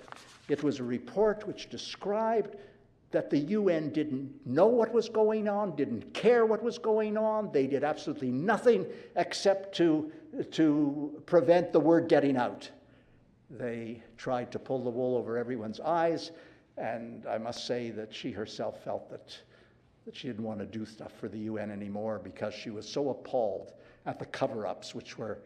It was a report which described that the UN didn't know what was going on, didn't care what was going on. They did absolutely nothing except to prevent the word getting out. They tried to pull the wool over everyone's eyes, and I must say that she herself felt that she didn't want to do stuff for the UN anymore because she was so appalled at the cover-ups which were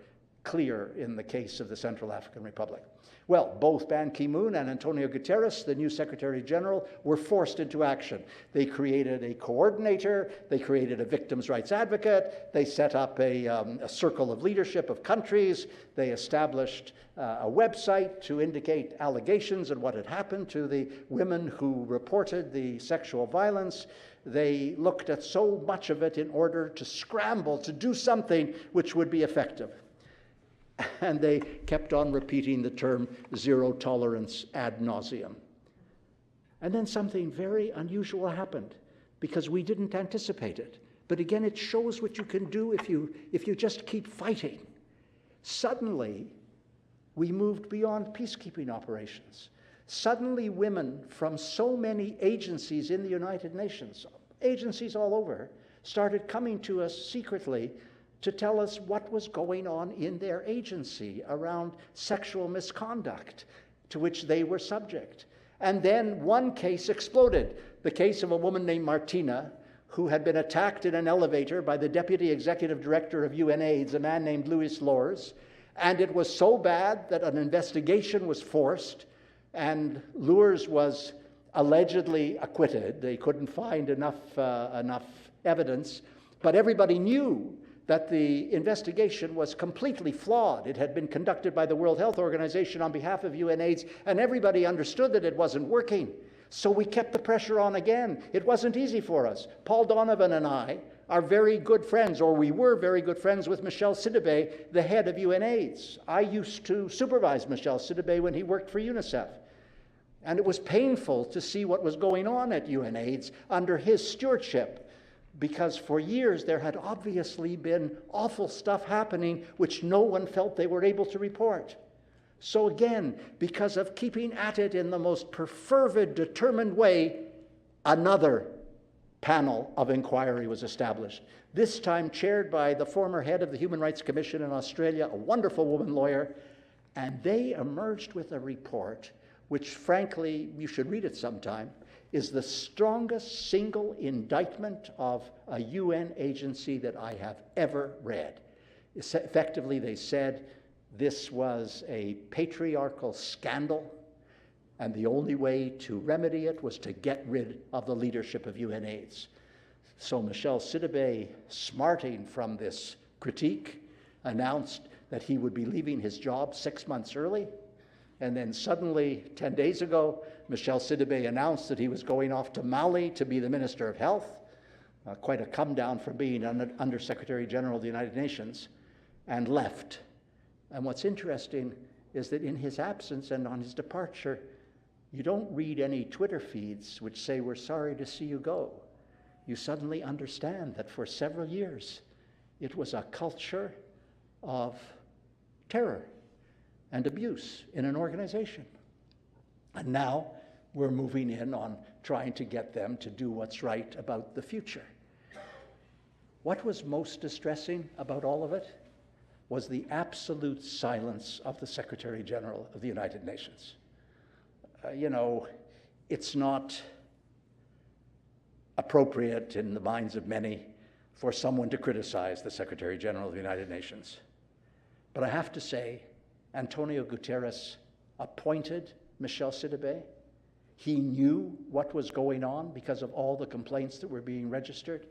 clear in the case of the Central African Republic. Well, both Ban Ki-moon and Antonio Guterres, the new Secretary General, were forced into action. They created a coordinator, they created a victims' rights advocate, they set up a circle of leadership of countries, they established a website to indicate allegations and what had happened to the women who reported the sexual violence. They looked at so much of it in order to scramble to do something which would be effective. And they kept on repeating the term zero tolerance ad nauseum. And then something very unusual happened because we didn't anticipate it. But again, it shows what you can do if you just keep fighting. Suddenly, we moved beyond peacekeeping operations. Suddenly, women from so many agencies in the United Nations, agencies all over, started coming to us secretly to tell us what was going on in their agency around sexual misconduct to which they were subject. And then one case exploded, the case of a woman named Martina, who had been attacked in an elevator by the Deputy Executive Director of UNAIDS, a man named Willis Gloyd. And it was so bad that an investigation was forced, and Lours was allegedly acquitted. They couldn't find enough evidence, but everybody knew that the investigation was completely flawed. It had been conducted by the World Health Organization on behalf of UNAIDS, and everybody understood that it wasn't working. So we kept the pressure on again. It wasn't easy for us. Paul Donovan and I are very good friends, or we were very good friends with Michel Sidibe, the head of UNAIDS. I used to supervise Michel Sidibe when he worked for UNICEF. And it was painful to see what was going on at UNAIDS under his stewardship, because for years there had obviously been awful stuff happening which no one felt they were able to report. So again, because of keeping at it in the most perfervid, determined way, another panel of inquiry was established, this time chaired by the former head of the Human Rights Commission in Australia, a wonderful woman lawyer, and they emerged with a report which, frankly, you should read it sometime, is the strongest single indictment of a UN agency that I have ever read. Effectively, they said this was a patriarchal scandal, and the only way to remedy it was to get rid of the leadership of UNAIDS. So Michel Sidibe, smarting from this critique, announced that he would be leaving his job 6 months early. And then suddenly, 10 days ago, Michel Sidibe announced that he was going off to Mali to be the Minister of Health, quite a come down from being Under-Secretary General of the United Nations, and left. And what's interesting is that in his absence and on his departure, you don't read any Twitter feeds which say, "We're sorry to see you go." You suddenly understand that for several years, it was a culture of terror and abuse in an organization. And now we're moving in on trying to get them to do what's right about the future. What was most distressing about all of it was the absolute silence of the Secretary General of the United Nations. It's not appropriate in the minds of many for someone to criticize the Secretary General of the United Nations. But I have to say, Antonio Guterres appointed Michel Sidibe. He knew what was going on because of all the complaints that were being registered.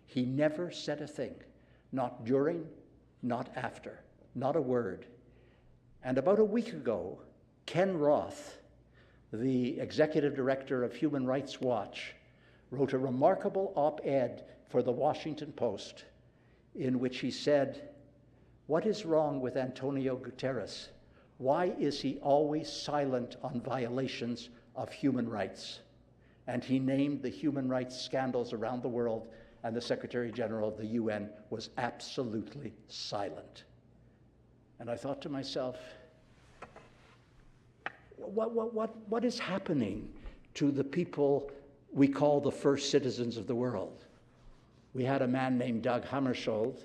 He never said a thing, not during, not after, not a word. And about a week ago, Ken Roth, the executive director of Human Rights Watch, wrote a remarkable op-ed for the Washington Post in which he said, "What is wrong with Antonio Guterres? Why is he always silent on violations of human rights?" And he named the human rights scandals around the world, and the Secretary General of the UN was absolutely silent. And I thought to myself, what is happening to the people we call the first citizens of the world? We had a man named Dag Hammarskjöld,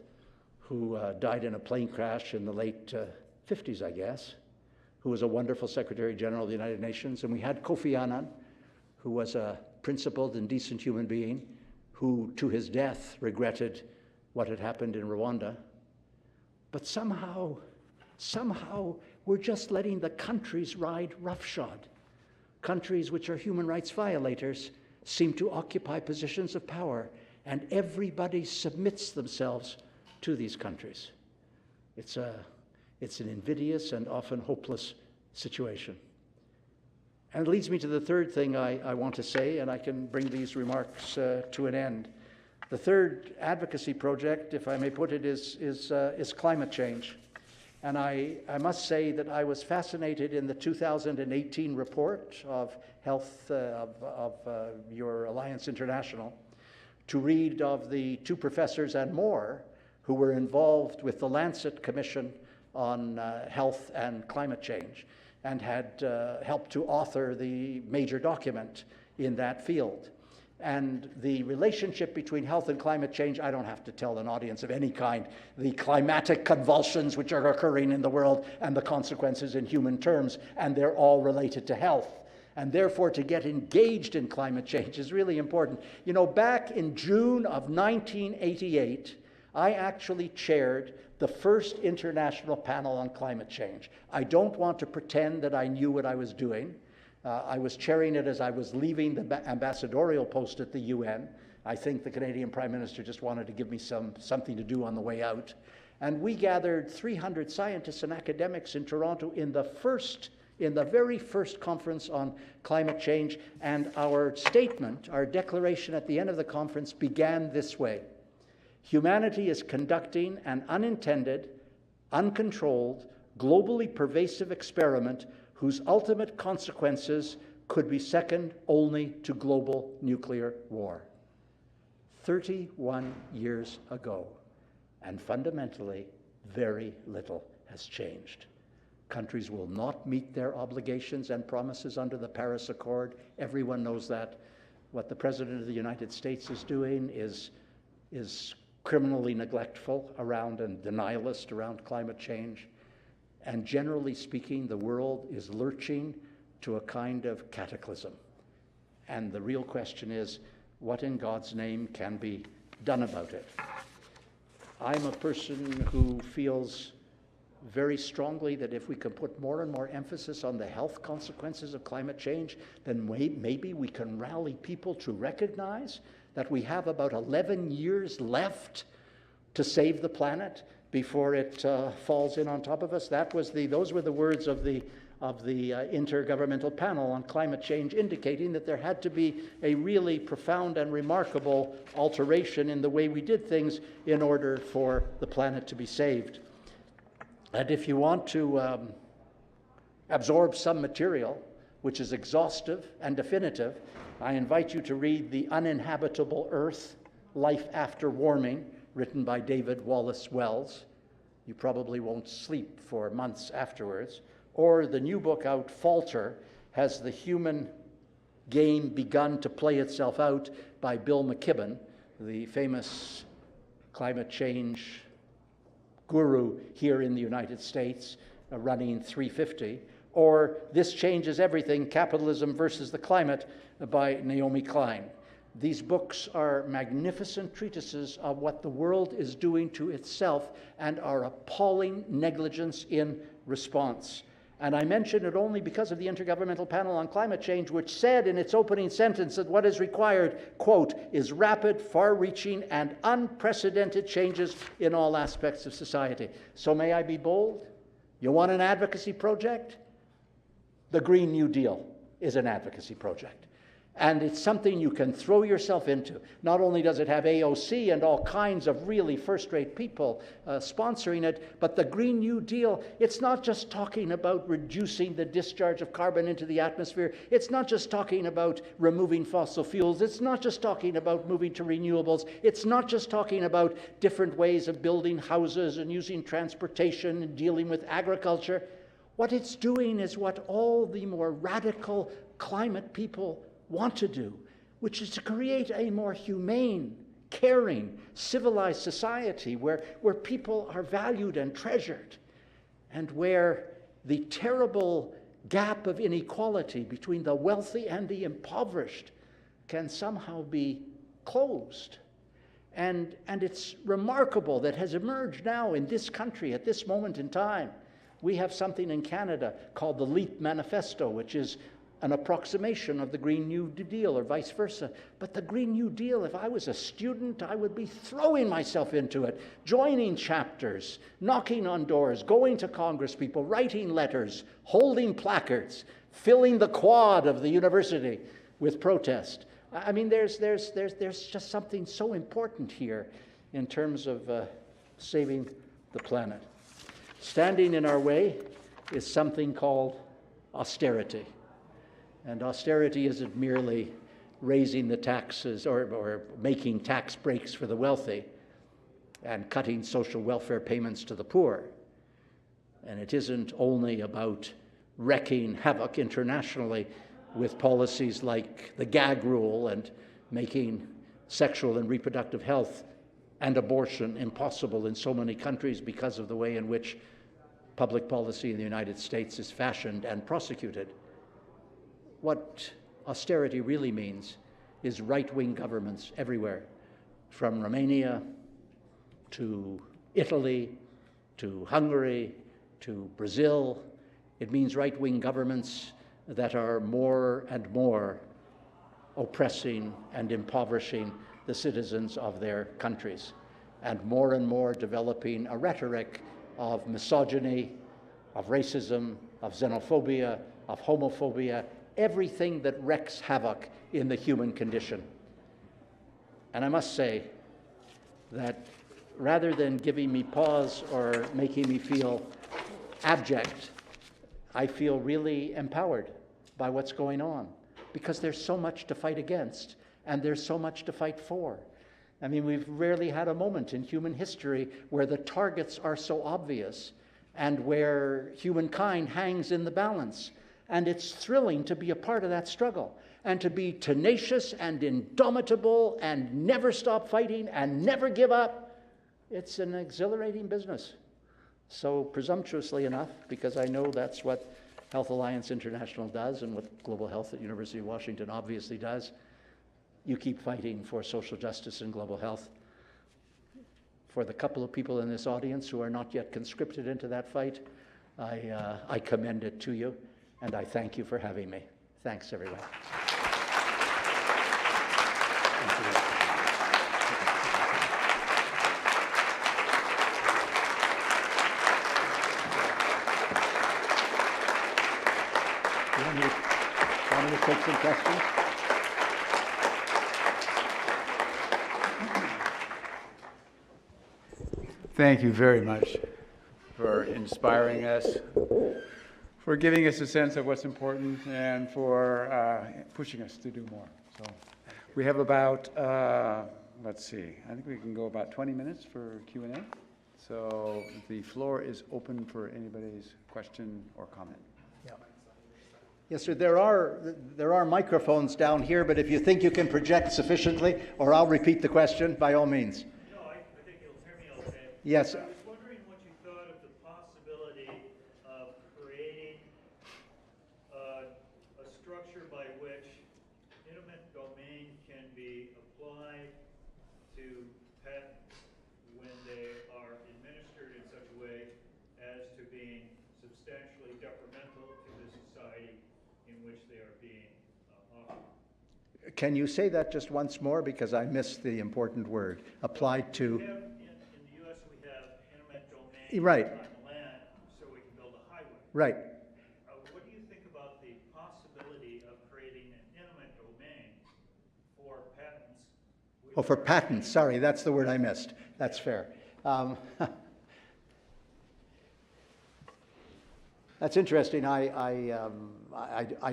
who died in a plane crash in the late 50s, I guess, who was a wonderful Secretary General of the United Nations, and we had Kofi Annan, who was a principled and decent human being, who to his death regretted what had happened in Rwanda. But somehow we're just letting the countries ride roughshod. Countries which are human rights violators seem to occupy positions of power, and everybody submits themselves to these countries. It's an invidious and often hopeless situation. And it leads me to the third thing I want to say, and I can bring these remarks to an end. The third advocacy project, if I may put it, is climate change. And I must say that I was fascinated in the 2018 report of health of your Alliance International to read of the two professors and more who were involved with the Lancet Commission on Health and Climate Change and had helped to author the major document in that field. And the relationship between health and climate change, I don't have to tell an audience of any kind, the climatic convulsions which are occurring in the world and the consequences in human terms, and they're all related to health. And therefore, to get engaged in climate change is really important. You know, back in June of 1988, I actually chaired the first international panel on climate change. I don't want to pretend that I knew what I was doing. I was chairing it as I was leaving the ambassadorial post at the UN. I think the Canadian Prime Minister just wanted to give me something to do on the way out. And we gathered 300 scientists and academics in Toronto in the very first conference on climate change. And our statement, our declaration at the end of the conference began this way: humanity is conducting an unintended, uncontrolled, globally pervasive experiment whose ultimate consequences could be second only to global nuclear war. 31 years ago, and fundamentally, very little has changed. Countries will not meet their obligations and promises under the Paris Accord. Everyone knows that. What the President of the United States is doing is criminally neglectful around and denialist around climate change. And generally speaking, the world is lurching to a kind of cataclysm. And the real question is, what in God's name can be done about it? I'm a person who feels very strongly that if we can put more and more emphasis on the health consequences of climate change, then maybe we can rally people to recognize that we have about 11 years left to save the planet before it falls in on top of us. Those were the words of the Intergovernmental Panel on Climate Change, indicating that there had to be a really profound and remarkable alteration in the way we did things in order for the planet to be saved. And if you want to absorb some material which is exhaustive and definitive, I invite you to read The Uninhabitable Earth, Life After Warming, written by David Wallace Wells. You probably won't sleep for months afterwards. Or the new book out, Falter, Has the Human Game Begun to Play Itself Out, by Bill McKibben, the famous climate change guru here in the United States, running 350. Or This Changes Everything, Capitalism versus the Climate, by Naomi Klein. These books are magnificent treatises of what the world is doing to itself and our appalling negligence in response. And I mention it only because of the Intergovernmental Panel on Climate Change, which said in its opening sentence that what is required, quote, is rapid, far-reaching, and unprecedented changes in all aspects of society. So may I be bold? You want an advocacy project? The Green New Deal is an advocacy project. And it's something you can throw yourself into. Not only does it have AOC and all kinds of really first-rate people sponsoring it, but the Green New Deal, it's not just talking about reducing the discharge of carbon into the atmosphere. It's not just talking about removing fossil fuels. It's not just talking about moving to renewables. It's not just talking about different ways of building houses and using transportation and dealing with agriculture. What it's doing is what all the more radical climate people want to do, which is to create a more humane, caring, civilized society where people are valued and treasured, and where the terrible gap of inequality between the wealthy and the impoverished can somehow be closed. And it's remarkable that has emerged now in this country at this moment in time. We have something in Canada called the LEAP Manifesto, which is an approximation of the Green New Deal or vice versa. But the Green New Deal, if I was a student, I would be throwing myself into it, joining chapters, knocking on doors, going to Congress people, writing letters, holding placards, filling the quad of the university with protest. I mean, there's just something so important here in terms of saving the planet. Standing in our way is something called austerity. And austerity isn't merely raising the taxes or making tax breaks for the wealthy and cutting social welfare payments to the poor. And it isn't only about wreaking havoc internationally with policies like the gag rule and making sexual and reproductive health and abortion impossible in so many countries because of the way in which public policy in the United States is fashioned and prosecuted. What austerity really means is right-wing governments everywhere, from Romania to Italy to Hungary to Brazil. It means right-wing governments that are more and more oppressing and impoverishing the citizens of their countries, and more developing a rhetoric of misogyny, of racism, of xenophobia, of homophobia, everything that wreaks havoc in the human condition. And I must say that rather than giving me pause or making me feel abject, I feel really empowered by what's going on, because there's so much to fight against and there's so much to fight for. I mean, we've rarely had a moment in human history where the targets are so obvious and where humankind hangs in the balance. And it's thrilling to be a part of that struggle and to be tenacious and indomitable and never stop fighting and never give up. It's an exhilarating business. So presumptuously enough, because I know that's what Health Alliance International does and what Global Health at University of Washington obviously does, you keep fighting for social justice and global health. For the couple of people in this audience who are not yet conscripted into that fight, I commend it to you. And I thank you for having me. Thanks, everyone. Thank you. You want me to take some questions? Thank you very much for inspiring us, for giving us a sense of what's important, and for pushing us to do more. So we have about, let's see, I think we can go about 20 minutes for Q&A. So the floor is open for anybody's question or comment. Yeah. Yes, sir, there are microphones down here, but if you think you can project sufficiently, or I'll repeat the question, by all means. No, I think you'll hear me okay. Yes. I was wondering what you thought of the possibility of creating a structure by which intimate domain can be applied to patents when they are administered in such a way as to being substantially detrimental to the society in which they are being offered. Can you say that just once more, because I missed the important word, applied to? In the U.S. we have eminent domain Right. on land, so we can build a highway. Right. What do you think about the possibility of creating an eminent domain for patents? Oh, for patents, sorry, that's the word I missed. That's fair. That's interesting. I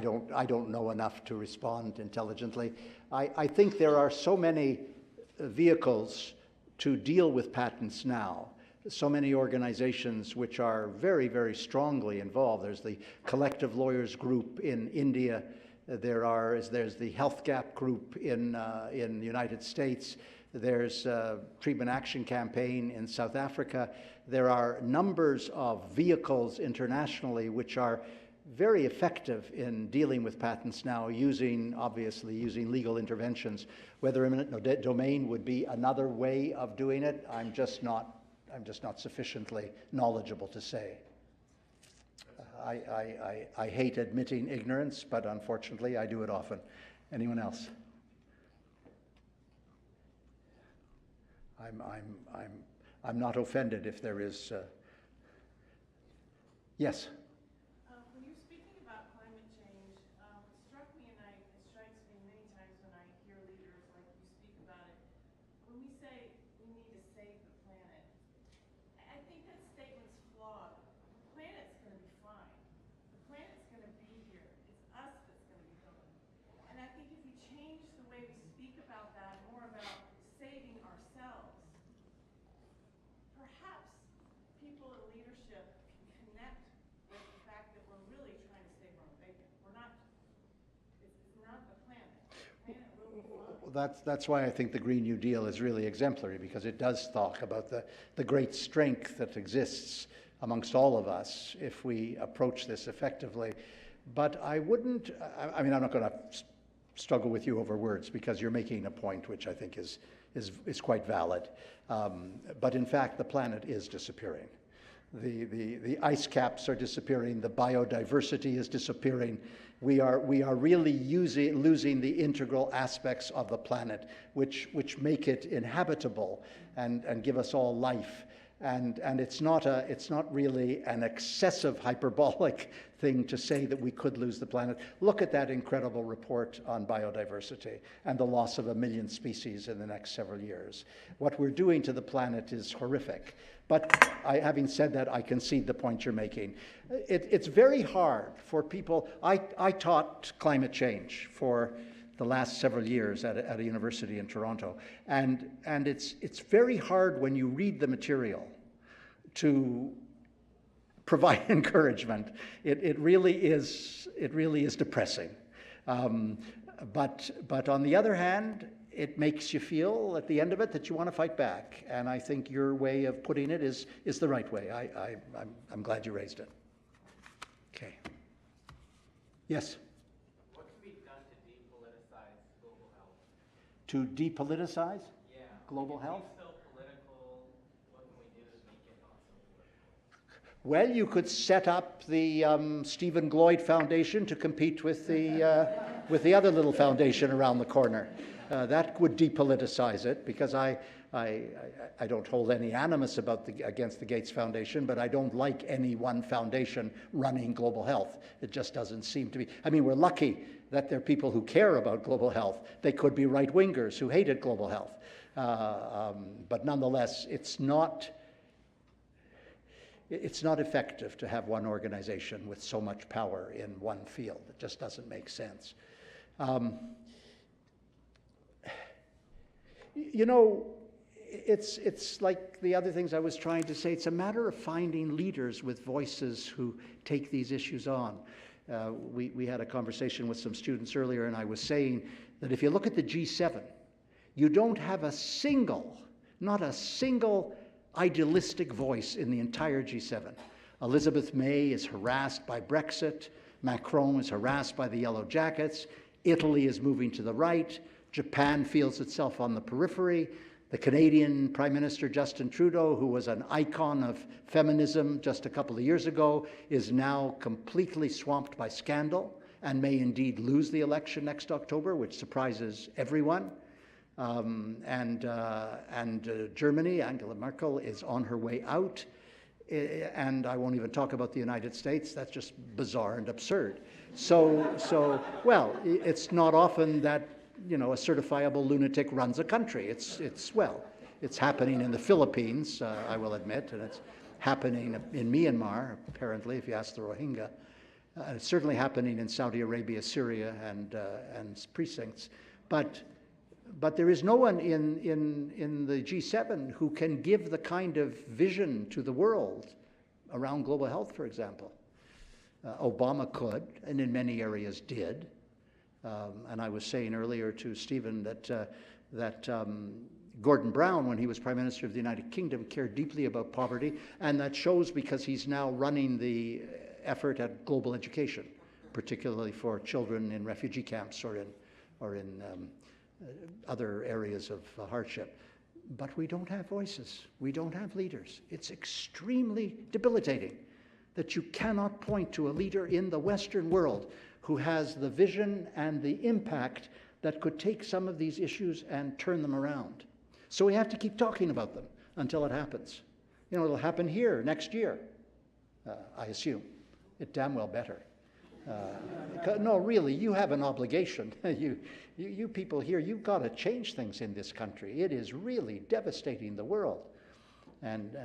don't know enough to respond intelligently. I think there are so many vehicles to deal with patents now. So many organizations which are very, very strongly involved. There's the Collective Lawyers Group in India. There's the Health Gap Group in the United States. There's a treatment action campaign in South Africa. There are numbers of vehicles internationally which are very effective in dealing with patents now, obviously using legal interventions. Whether eminent domain would be another way of doing it, I'm just not sufficiently knowledgeable to say. I hate admitting ignorance, but unfortunately I do it often. Anyone else? I'm not offended if there is. Yes. When you're speaking about climate change, it struck me, and it strikes me many times when I hear leaders like you speak about it. When we say we need to save the planet, I think that statement's flawed. The planet's going to be fine. The planet's going to be here. It's us that's going to be gone. And I think if we change the way we speak about that, more about saving ourselves, perhaps people in leadership can connect with the fact that we're really trying to save our own bacon. We're not, it's not the planet. The planet will be fine. That's why I think the Green New Deal is really exemplary, because it does talk about the great strength that exists amongst all of us if we approach this effectively. But I wouldn't, I mean, I'm not going to struggle with you over words, because you're making a point which I think is quite valid. But in fact, the planet is disappearing. The ice caps are disappearing. The biodiversity is disappearing. We are really losing the integral aspects of the planet, which make it inhabitable and give us all life. And it's not really an excessive hyperbolic thing to say that we could lose the planet. Look at that incredible report on biodiversity and the loss of 1 million species in the next several years. What we're doing to the planet is horrific. But having said that, I concede the point you're making. It's very hard for people. I taught climate change for the last several years at a university in Toronto. And it's very hard when you read the material to provide encouragement. It really is depressing. But on the other hand, it makes you feel at the end of it that you want to fight back. And I think your way of putting it is the right way. I'm glad you raised it. Okay. Yes? What can be done to depoliticize global health? To depoliticize Yeah. global health? It's so political. What can we do to make it not so political? Well, you could set up the Stephen Gloyd Foundation to compete with the other little foundation around the corner. That would depoliticize it, because I don't hold any animus against the Gates Foundation, but I don't like any one foundation running global health. It just doesn't seem to be. I mean, we're lucky that there are people who care about global health. They could be right-wingers who hated global health. But nonetheless, it's not effective to have one organization with so much power in one field. It just doesn't make sense. You know, it's like the other things I was trying to say. It's a matter of finding leaders with voices who take these issues on. We had a conversation with some students earlier, and I was saying that if you look at the G7, you don't have not a single idealistic voice in the entire G7. Elizabeth May is harassed by Brexit. Macron is harassed by the Yellow Jackets. Italy is moving to the right. Japan feels itself on the periphery. The Canadian Prime Minister Justin Trudeau, who was an icon of feminism just a couple of years ago, is now completely swamped by scandal and may indeed lose the election next October, which surprises everyone. And Germany, Angela Merkel, is on her way out. And I won't even talk about the United States. That's just bizarre and absurd. So well, it's not often that, you know, a certifiable lunatic runs a country. It's happening in the Philippines, I will admit, and it's happening in Myanmar, apparently, if you ask the Rohingya. It's certainly happening in Saudi Arabia, Syria, and precincts. But there is no one in the G7 who can give the kind of vision to the world around global health, for example. Obama could, and in many areas did. And I was saying earlier to Stephen that Gordon Brown, when he was Prime Minister of the United Kingdom, cared deeply about poverty, and that shows because he's now running the effort at global education, particularly for children in refugee camps or in other areas of hardship. But we don't have voices. We don't have leaders. It's extremely debilitating that you cannot point to a leader in the Western world who has the vision and the impact that could take some of these issues and turn them around. So we have to keep talking about them until it happens. You know, it'll happen here next year, I assume. It damn well better. No, really, you have an obligation. You people here, you've got to change things in this country. It is really devastating the world. And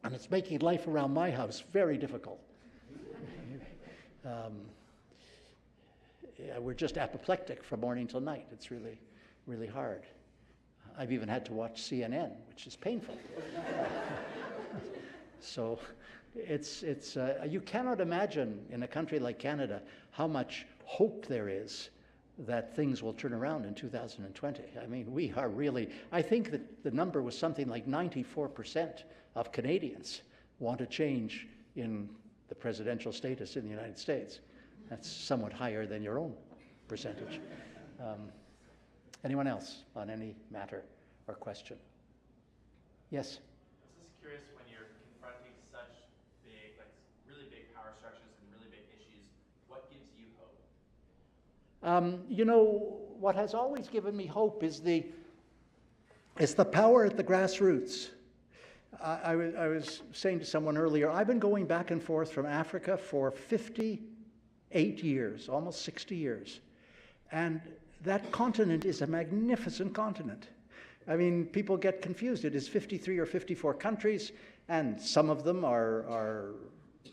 it's making life around my house very difficult. We're just apoplectic from morning till night. It's really, really hard. I've even had to watch CNN, which is painful. So you cannot imagine in a country like Canada how much hope there is that things will turn around in 2020. I mean, we are really, I think that the number was something like 94% of Canadians want a change in the presidential status in the United States. That's somewhat higher than your own percentage. Anyone else on any matter or question? Yes? I was just curious, when you're confronting such big, like really big power structures and really big issues, what gives you hope? You know, what has always given me hope is the power at the grassroots. I was saying to someone earlier, I've been going back and forth from Africa for 58 years, almost 60 years. And that continent is a magnificent continent. I mean, people get confused. It is 53 or 54 countries, and some of them are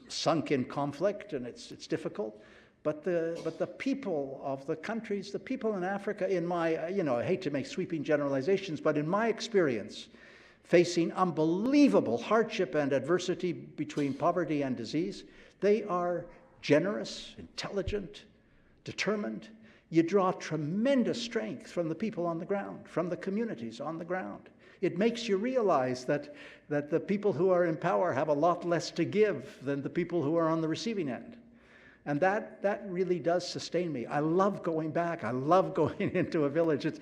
sunk in conflict, and it's difficult. But the people of the countries, the people in Africa, in my, I hate to make sweeping generalizations, but in my experience, facing unbelievable hardship and adversity between poverty and disease, they are generous, intelligent, determined. You draw tremendous strength from the people on the ground, from the communities on the ground. It makes you realize that the people who are in power have a lot less to give than the people who are on the receiving end. And that really does sustain me. I love going back. I love going into a village. And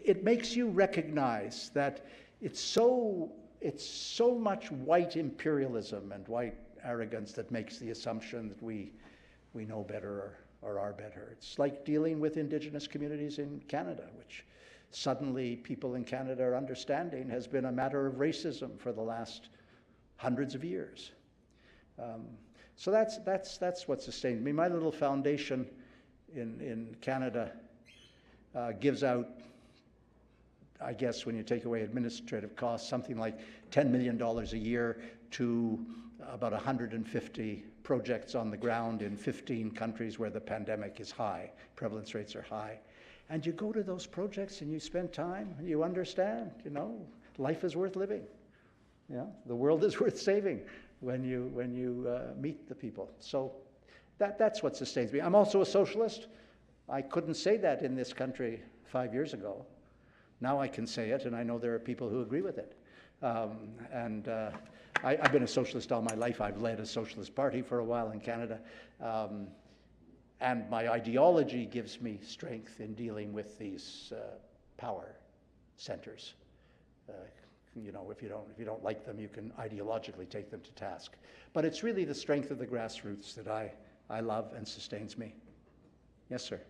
it makes you recognize that it's so much white imperialism and white arrogance that makes the assumption that we know better or are better. It's like dealing with Indigenous communities in Canada, which suddenly people in Canada are understanding has been a matter of racism for the last hundreds of years. So that's what sustained me. My little foundation in Canada gives out, I guess when you take away administrative costs, something like $10 million a year to about 150 projects on the ground in 15 countries where the pandemic is high, prevalence rates are high. And you go to those projects and you spend time and you understand, life is worth living. The world is worth saving when you meet the people. So that's what sustains me. I'm also a socialist. I couldn't say that in this country 5 years ago. Now I can say it, and I know there are people who agree with it. I've been a socialist all my life. I've led a socialist party for a while in Canada. And my ideology gives me strength in dealing with these power centers. If you don't like them, you can ideologically take them to task. But it's really the strength of the grassroots that I love and sustains me. Yes, sir.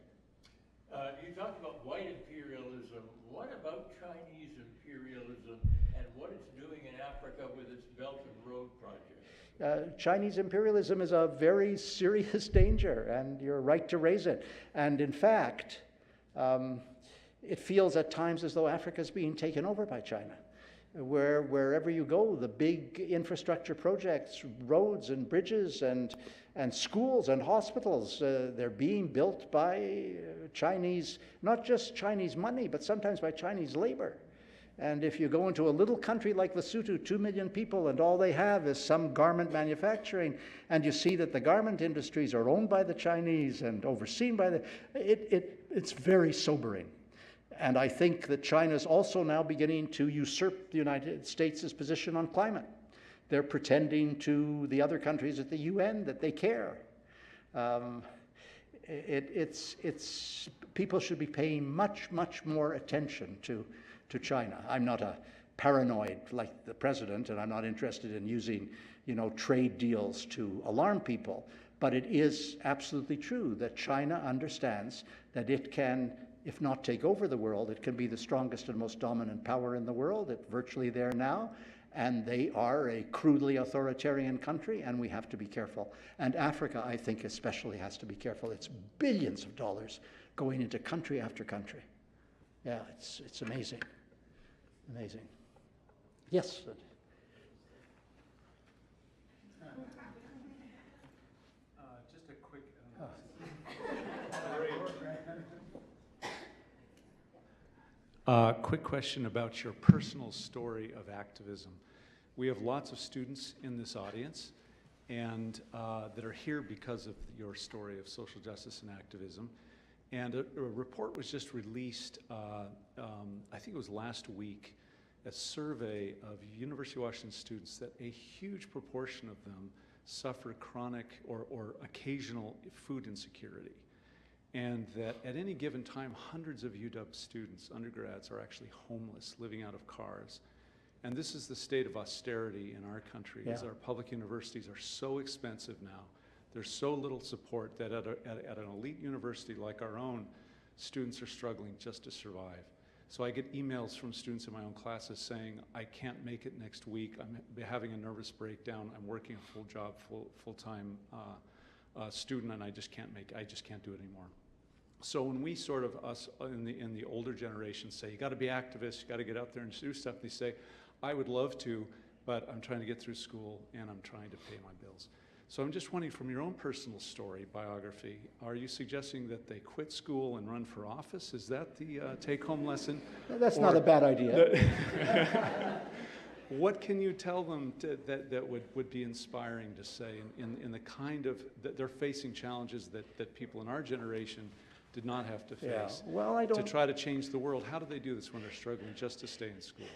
You talked about white imperialism. What about Chinese imperialism and what it's doing in Africa with its Belt and Road project? Chinese imperialism is a very serious danger, and you're right to raise it. And in fact, it feels at times as though Africa is being taken over by China. Wherever you go, the big infrastructure projects, roads and bridges and schools and hospitals, they're being built by Chinese, not just Chinese money, but sometimes by Chinese labor. And if you go into a little country like Lesotho, 2 million people, and all they have is some garment manufacturing, and you see that the garment industries are owned by the Chinese and overseen by the, it's very sobering. And I think that China is also now beginning to usurp the United States' position on climate. They're pretending to the other countries at the UN that they care. People should be paying much, much more attention to China. I'm not a paranoid like the president, and I'm not interested in using, trade deals to alarm people. But it is absolutely true that China understands that it can, if not take over the world, it can be the strongest and most dominant power in the world. It's virtually there now. And they are a crudely authoritarian country, and we have to be careful. And Africa, I think, especially has to be careful. It's billions of dollars going into country after country. Yeah, it's amazing. Amazing. Yes? Just a quick... quick question about your personal story of activism. We have lots of students in this audience and that are here because of your story of social justice and activism. And a report was just released, I think it was last week, a survey of University of Washington students that a huge proportion of them suffer chronic or occasional food insecurity. And that at any given time, hundreds of UW students, undergrads, are actually homeless, living out of cars. And this is the state of austerity in our country, as our public universities are so expensive now. There's so little support that at an elite university like our own, students are struggling just to survive. So I get emails from students in my own classes saying, I can't make it next week, I'm having a nervous breakdown, I'm working a full job, full-time student, and I just can't do it anymore. So when we sort of, us in the older generation say, you gotta be activists, you gotta get out there and do stuff, they say, I would love to, but I'm trying to get through school and I'm trying to pay my bills. So I'm just wondering, from your own personal story, biography, are you suggesting that they quit school and run for office? Is that the take-home lesson? That's not a bad idea. What can you tell them that would be inspiring to say in the kind of, that they're facing challenges that people in our generation did not have to face? Well, to try to change the world. How do they do this when they're struggling just to stay in school?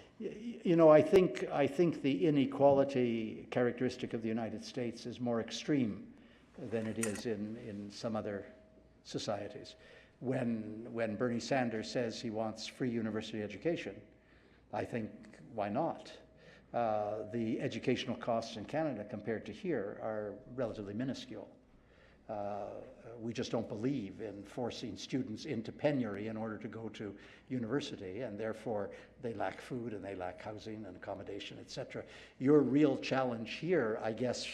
I think the inequality characteristic of the United States is more extreme than it is in some other societies. When Bernie Sanders says he wants free university education, I think, why not? The educational costs in Canada compared to here are relatively minuscule. We just don't believe in forcing students into penury in order to go to university, and therefore they lack food and they lack housing and accommodation, etc. Your real challenge here, I guess,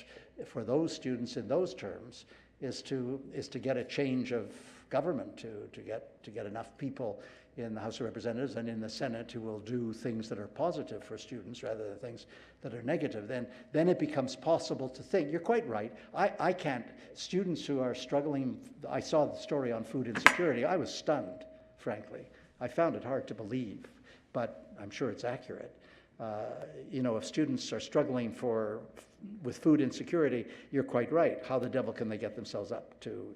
for those students in those terms, is to get a change of government, to get enough people in the House of Representatives and in the Senate who will do things that are positive for students rather than things that are negative. Then it becomes possible to think. You're quite right. I can't. Students who are struggling, I saw the story on food insecurity. I was stunned, frankly. I found it hard to believe, but I'm sure it's accurate. If students are struggling with food insecurity, you're quite right. How the devil can they get themselves up to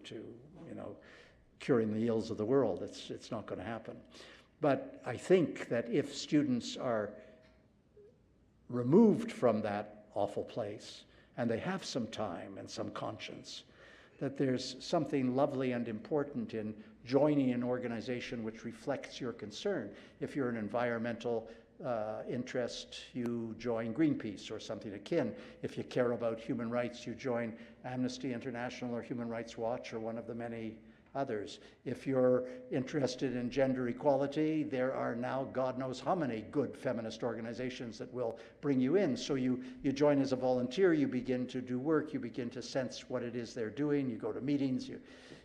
curing the ills of the world? It's not going to happen. But I think that if students are removed from that awful place and they have some time and some conscience, that there's something lovely and important in joining an organization which reflects your concern. If you're an environmental interest, you join Greenpeace or something akin. If you care about human rights, you join Amnesty International or Human Rights Watch or one of the many others. If you're interested in gender equality, there are now God knows how many good feminist organizations that will bring you in. So you join as a volunteer, you begin to do work, you begin to sense what it is they're doing, you go to meetings,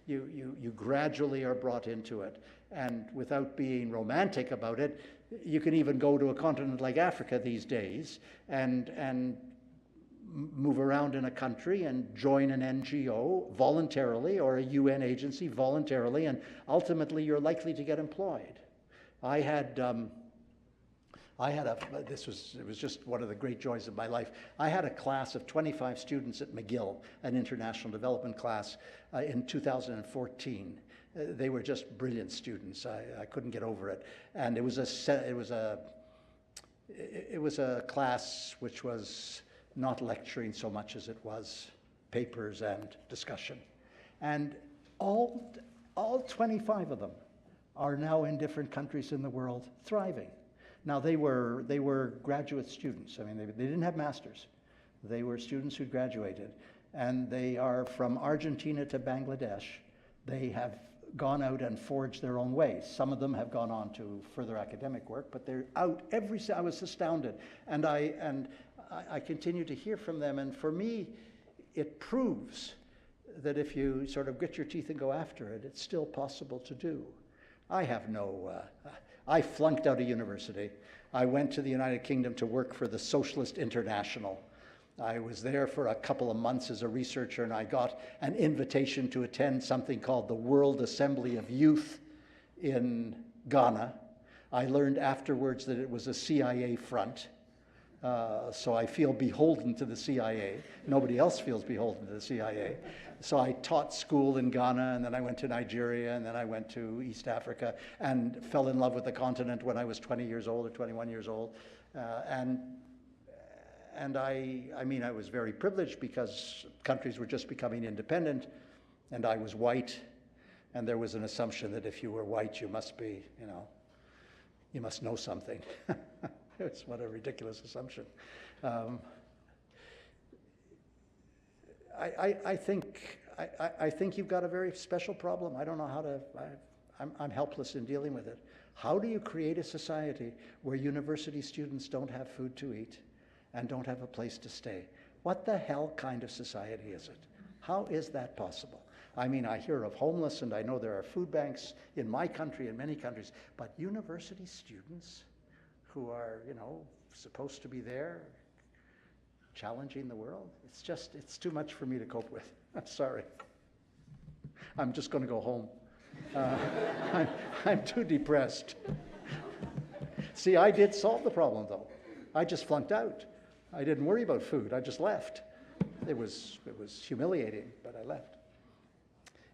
you gradually are brought into it. And without being romantic about it, you can even go to a continent like Africa these days and move around in a country and join an NGO voluntarily or a UN agency voluntarily, and ultimately you're likely to get employed. I had it was just one of the great joys of my life. I had a class of 25 students at McGill, an international development class, in 2014. They were just brilliant students. I couldn't get over it. And it was a class which was not lecturing so much as it was papers and discussion. And all 25 of them are now in different countries in the world thriving. Now they were graduate students. I mean, they didn't have masters. They were students who graduated, and they are from Argentina to Bangladesh. They have gone out and forged their own way. Some of them have gone on to further academic work, but they're out I was astounded, and I continue to hear from them, and for me, it proves that if you sort of grit your teeth and go after it, it's still possible to do. I flunked out of university. I went to the United Kingdom to work for the Socialist International. I was there for a couple of months as a researcher, and I got an invitation to attend something called the World Assembly of Youth in Ghana. I learned afterwards that it was a CIA front. So I feel beholden to the CIA. Nobody else feels beholden to the CIA. So I taught school in Ghana, and then I went to Nigeria, and then I went to East Africa, and fell in love with the continent when I was 20 years old or 21 years old. And I mean, I was very privileged because countries were just becoming independent, and I was white, and there was an assumption that if you were white, you must be, you must know something. It's what a ridiculous assumption. I think you've got a very special problem. I don't know how to, I'm helpless in dealing with it. How do you create a society where university students don't have food to eat and don't have a place to stay? What the hell kind of society is it? How is that possible? I mean, I hear of homeless, and I know there are food banks in my country and many countries, but university students who are, supposed to be there, challenging the world. It's too much for me to cope with. I'm sorry. I'm just going to go home. I'm too depressed. See, I did solve the problem, though. I just flunked out. I didn't worry about food. I just left. It was humiliating, but I left.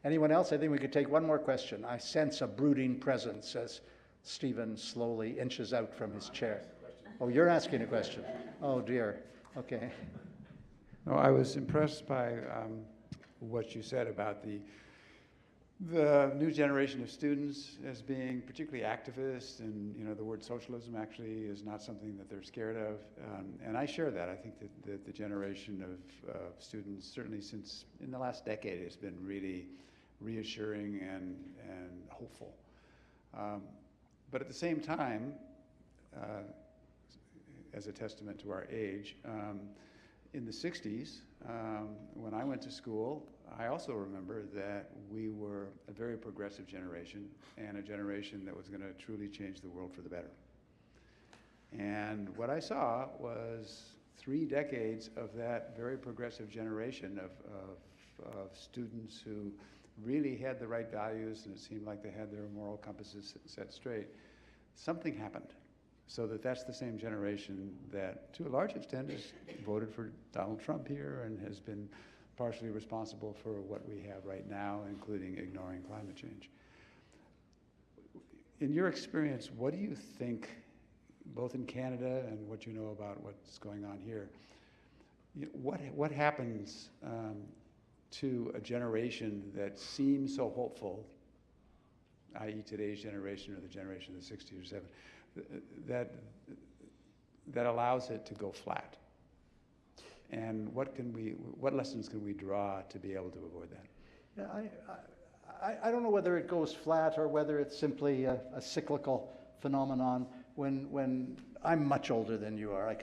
Anyone else? I think we could take one more question. I sense a brooding presence as Stephen slowly inches out from his chair. Oh, you're asking a question. Oh, dear. Okay. No, I was impressed by what you said about the new generation of students as being particularly activist, and the word socialism actually is not something that they're scared of, and I share that. I think that the generation of students, certainly since in the last decade, has been really reassuring and hopeful. But at the same time, as a testament to our age, in the 60s, when I went to school, I also remember that we were a very progressive generation, and a generation that was going to truly change the world for the better. And what I saw was 3 decades of that very progressive generation of students who really had the right values, and it seemed like they had their moral compasses set straight. Something happened, so that's the same generation that, to a large extent, has voted for Donald Trump here and has been partially responsible for what we have right now, including ignoring climate change. In your experience, what do you think, both in Canada and what you know about what's going on here, what happens to a generation that seems so hopeful, i.e. today's generation or the generation of the 60s or 70s, that allows it to go flat? And what lessons can we draw to be able to avoid that? Yeah, I don't know whether it goes flat or whether it's simply a cyclical phenomenon. When I'm much older than you are, I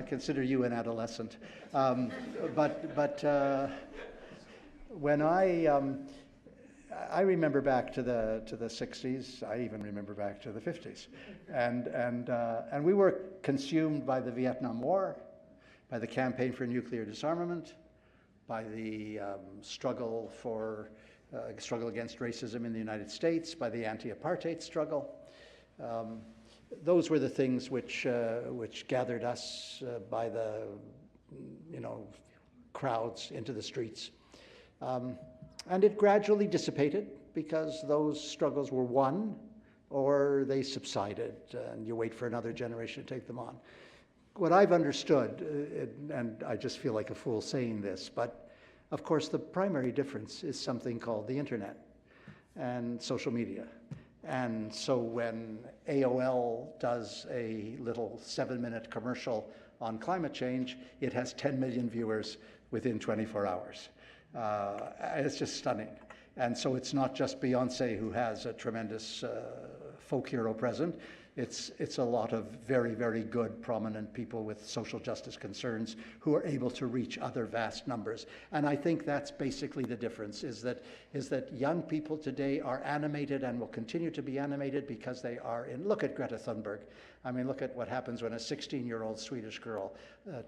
consider you an adolescent, but when I remember back to the 60s, I even remember back to the 50s, and we were consumed by the Vietnam War, by the campaign for nuclear disarmament, by the struggle against racism in the United States, by the anti-apartheid struggle. those were the things which gathered us by the, crowds into the streets. And it gradually dissipated because those struggles were won or they subsided, and you wait for another generation to take them on. What I've understood, and I just feel like a fool saying this, but of course the primary difference is something called the internet and social media. And so when AOL does a little 7-minute commercial on climate change, it has 10 million viewers within 24 hours. It's just stunning. And so it's not just Beyonce who has a tremendous folk hero present. It's a lot of very, very good, prominent people with social justice concerns who are able to reach other vast numbers. And I think that's basically the difference, is that young people today are animated and will continue to be animated because they are in, look at Greta Thunberg. I mean, look at what happens when a 16-year-old Swedish girl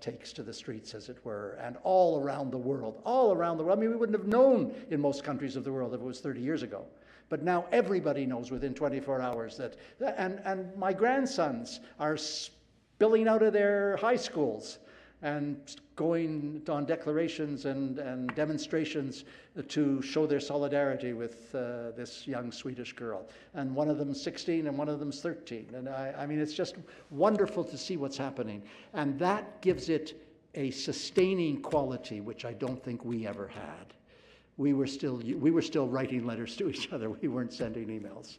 takes to the streets, as it were, and all around the world. I mean, we wouldn't have known in most countries of the world if it was 30 years ago. But now everybody knows within 24 hours that, and my grandsons are spilling out of their high schools and going on declarations and demonstrations to show their solidarity with this young Swedish girl. And one of them's 16 and one of them's 13. And I mean, it's just wonderful to see what's happening. And that gives it a sustaining quality, which I don't think we ever had. We were still writing letters to each other. We weren't sending emails.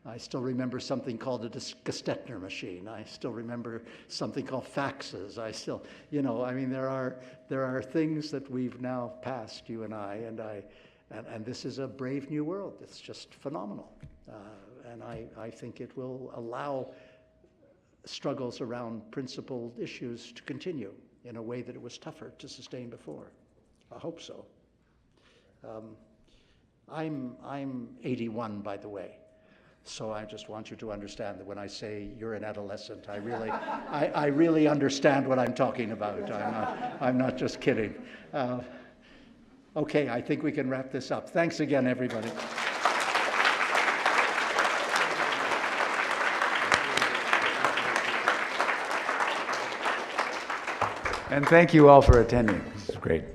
I still remember something called a Gestetner machine. I still remember something called faxes. I still, I mean, there are things that we've now passed, you and I, and this is a brave new world. It's just phenomenal. And I think it will allow struggles around principled issues to continue in a way that it was tougher to sustain before. I hope so. I'm 81, by the way, so I just want you to understand that when I say you're an adolescent, I really understand what I'm talking about. I'm not just kidding. Okay, I think we can wrap this up. Thanks again, everybody. And thank you all for attending. This is great.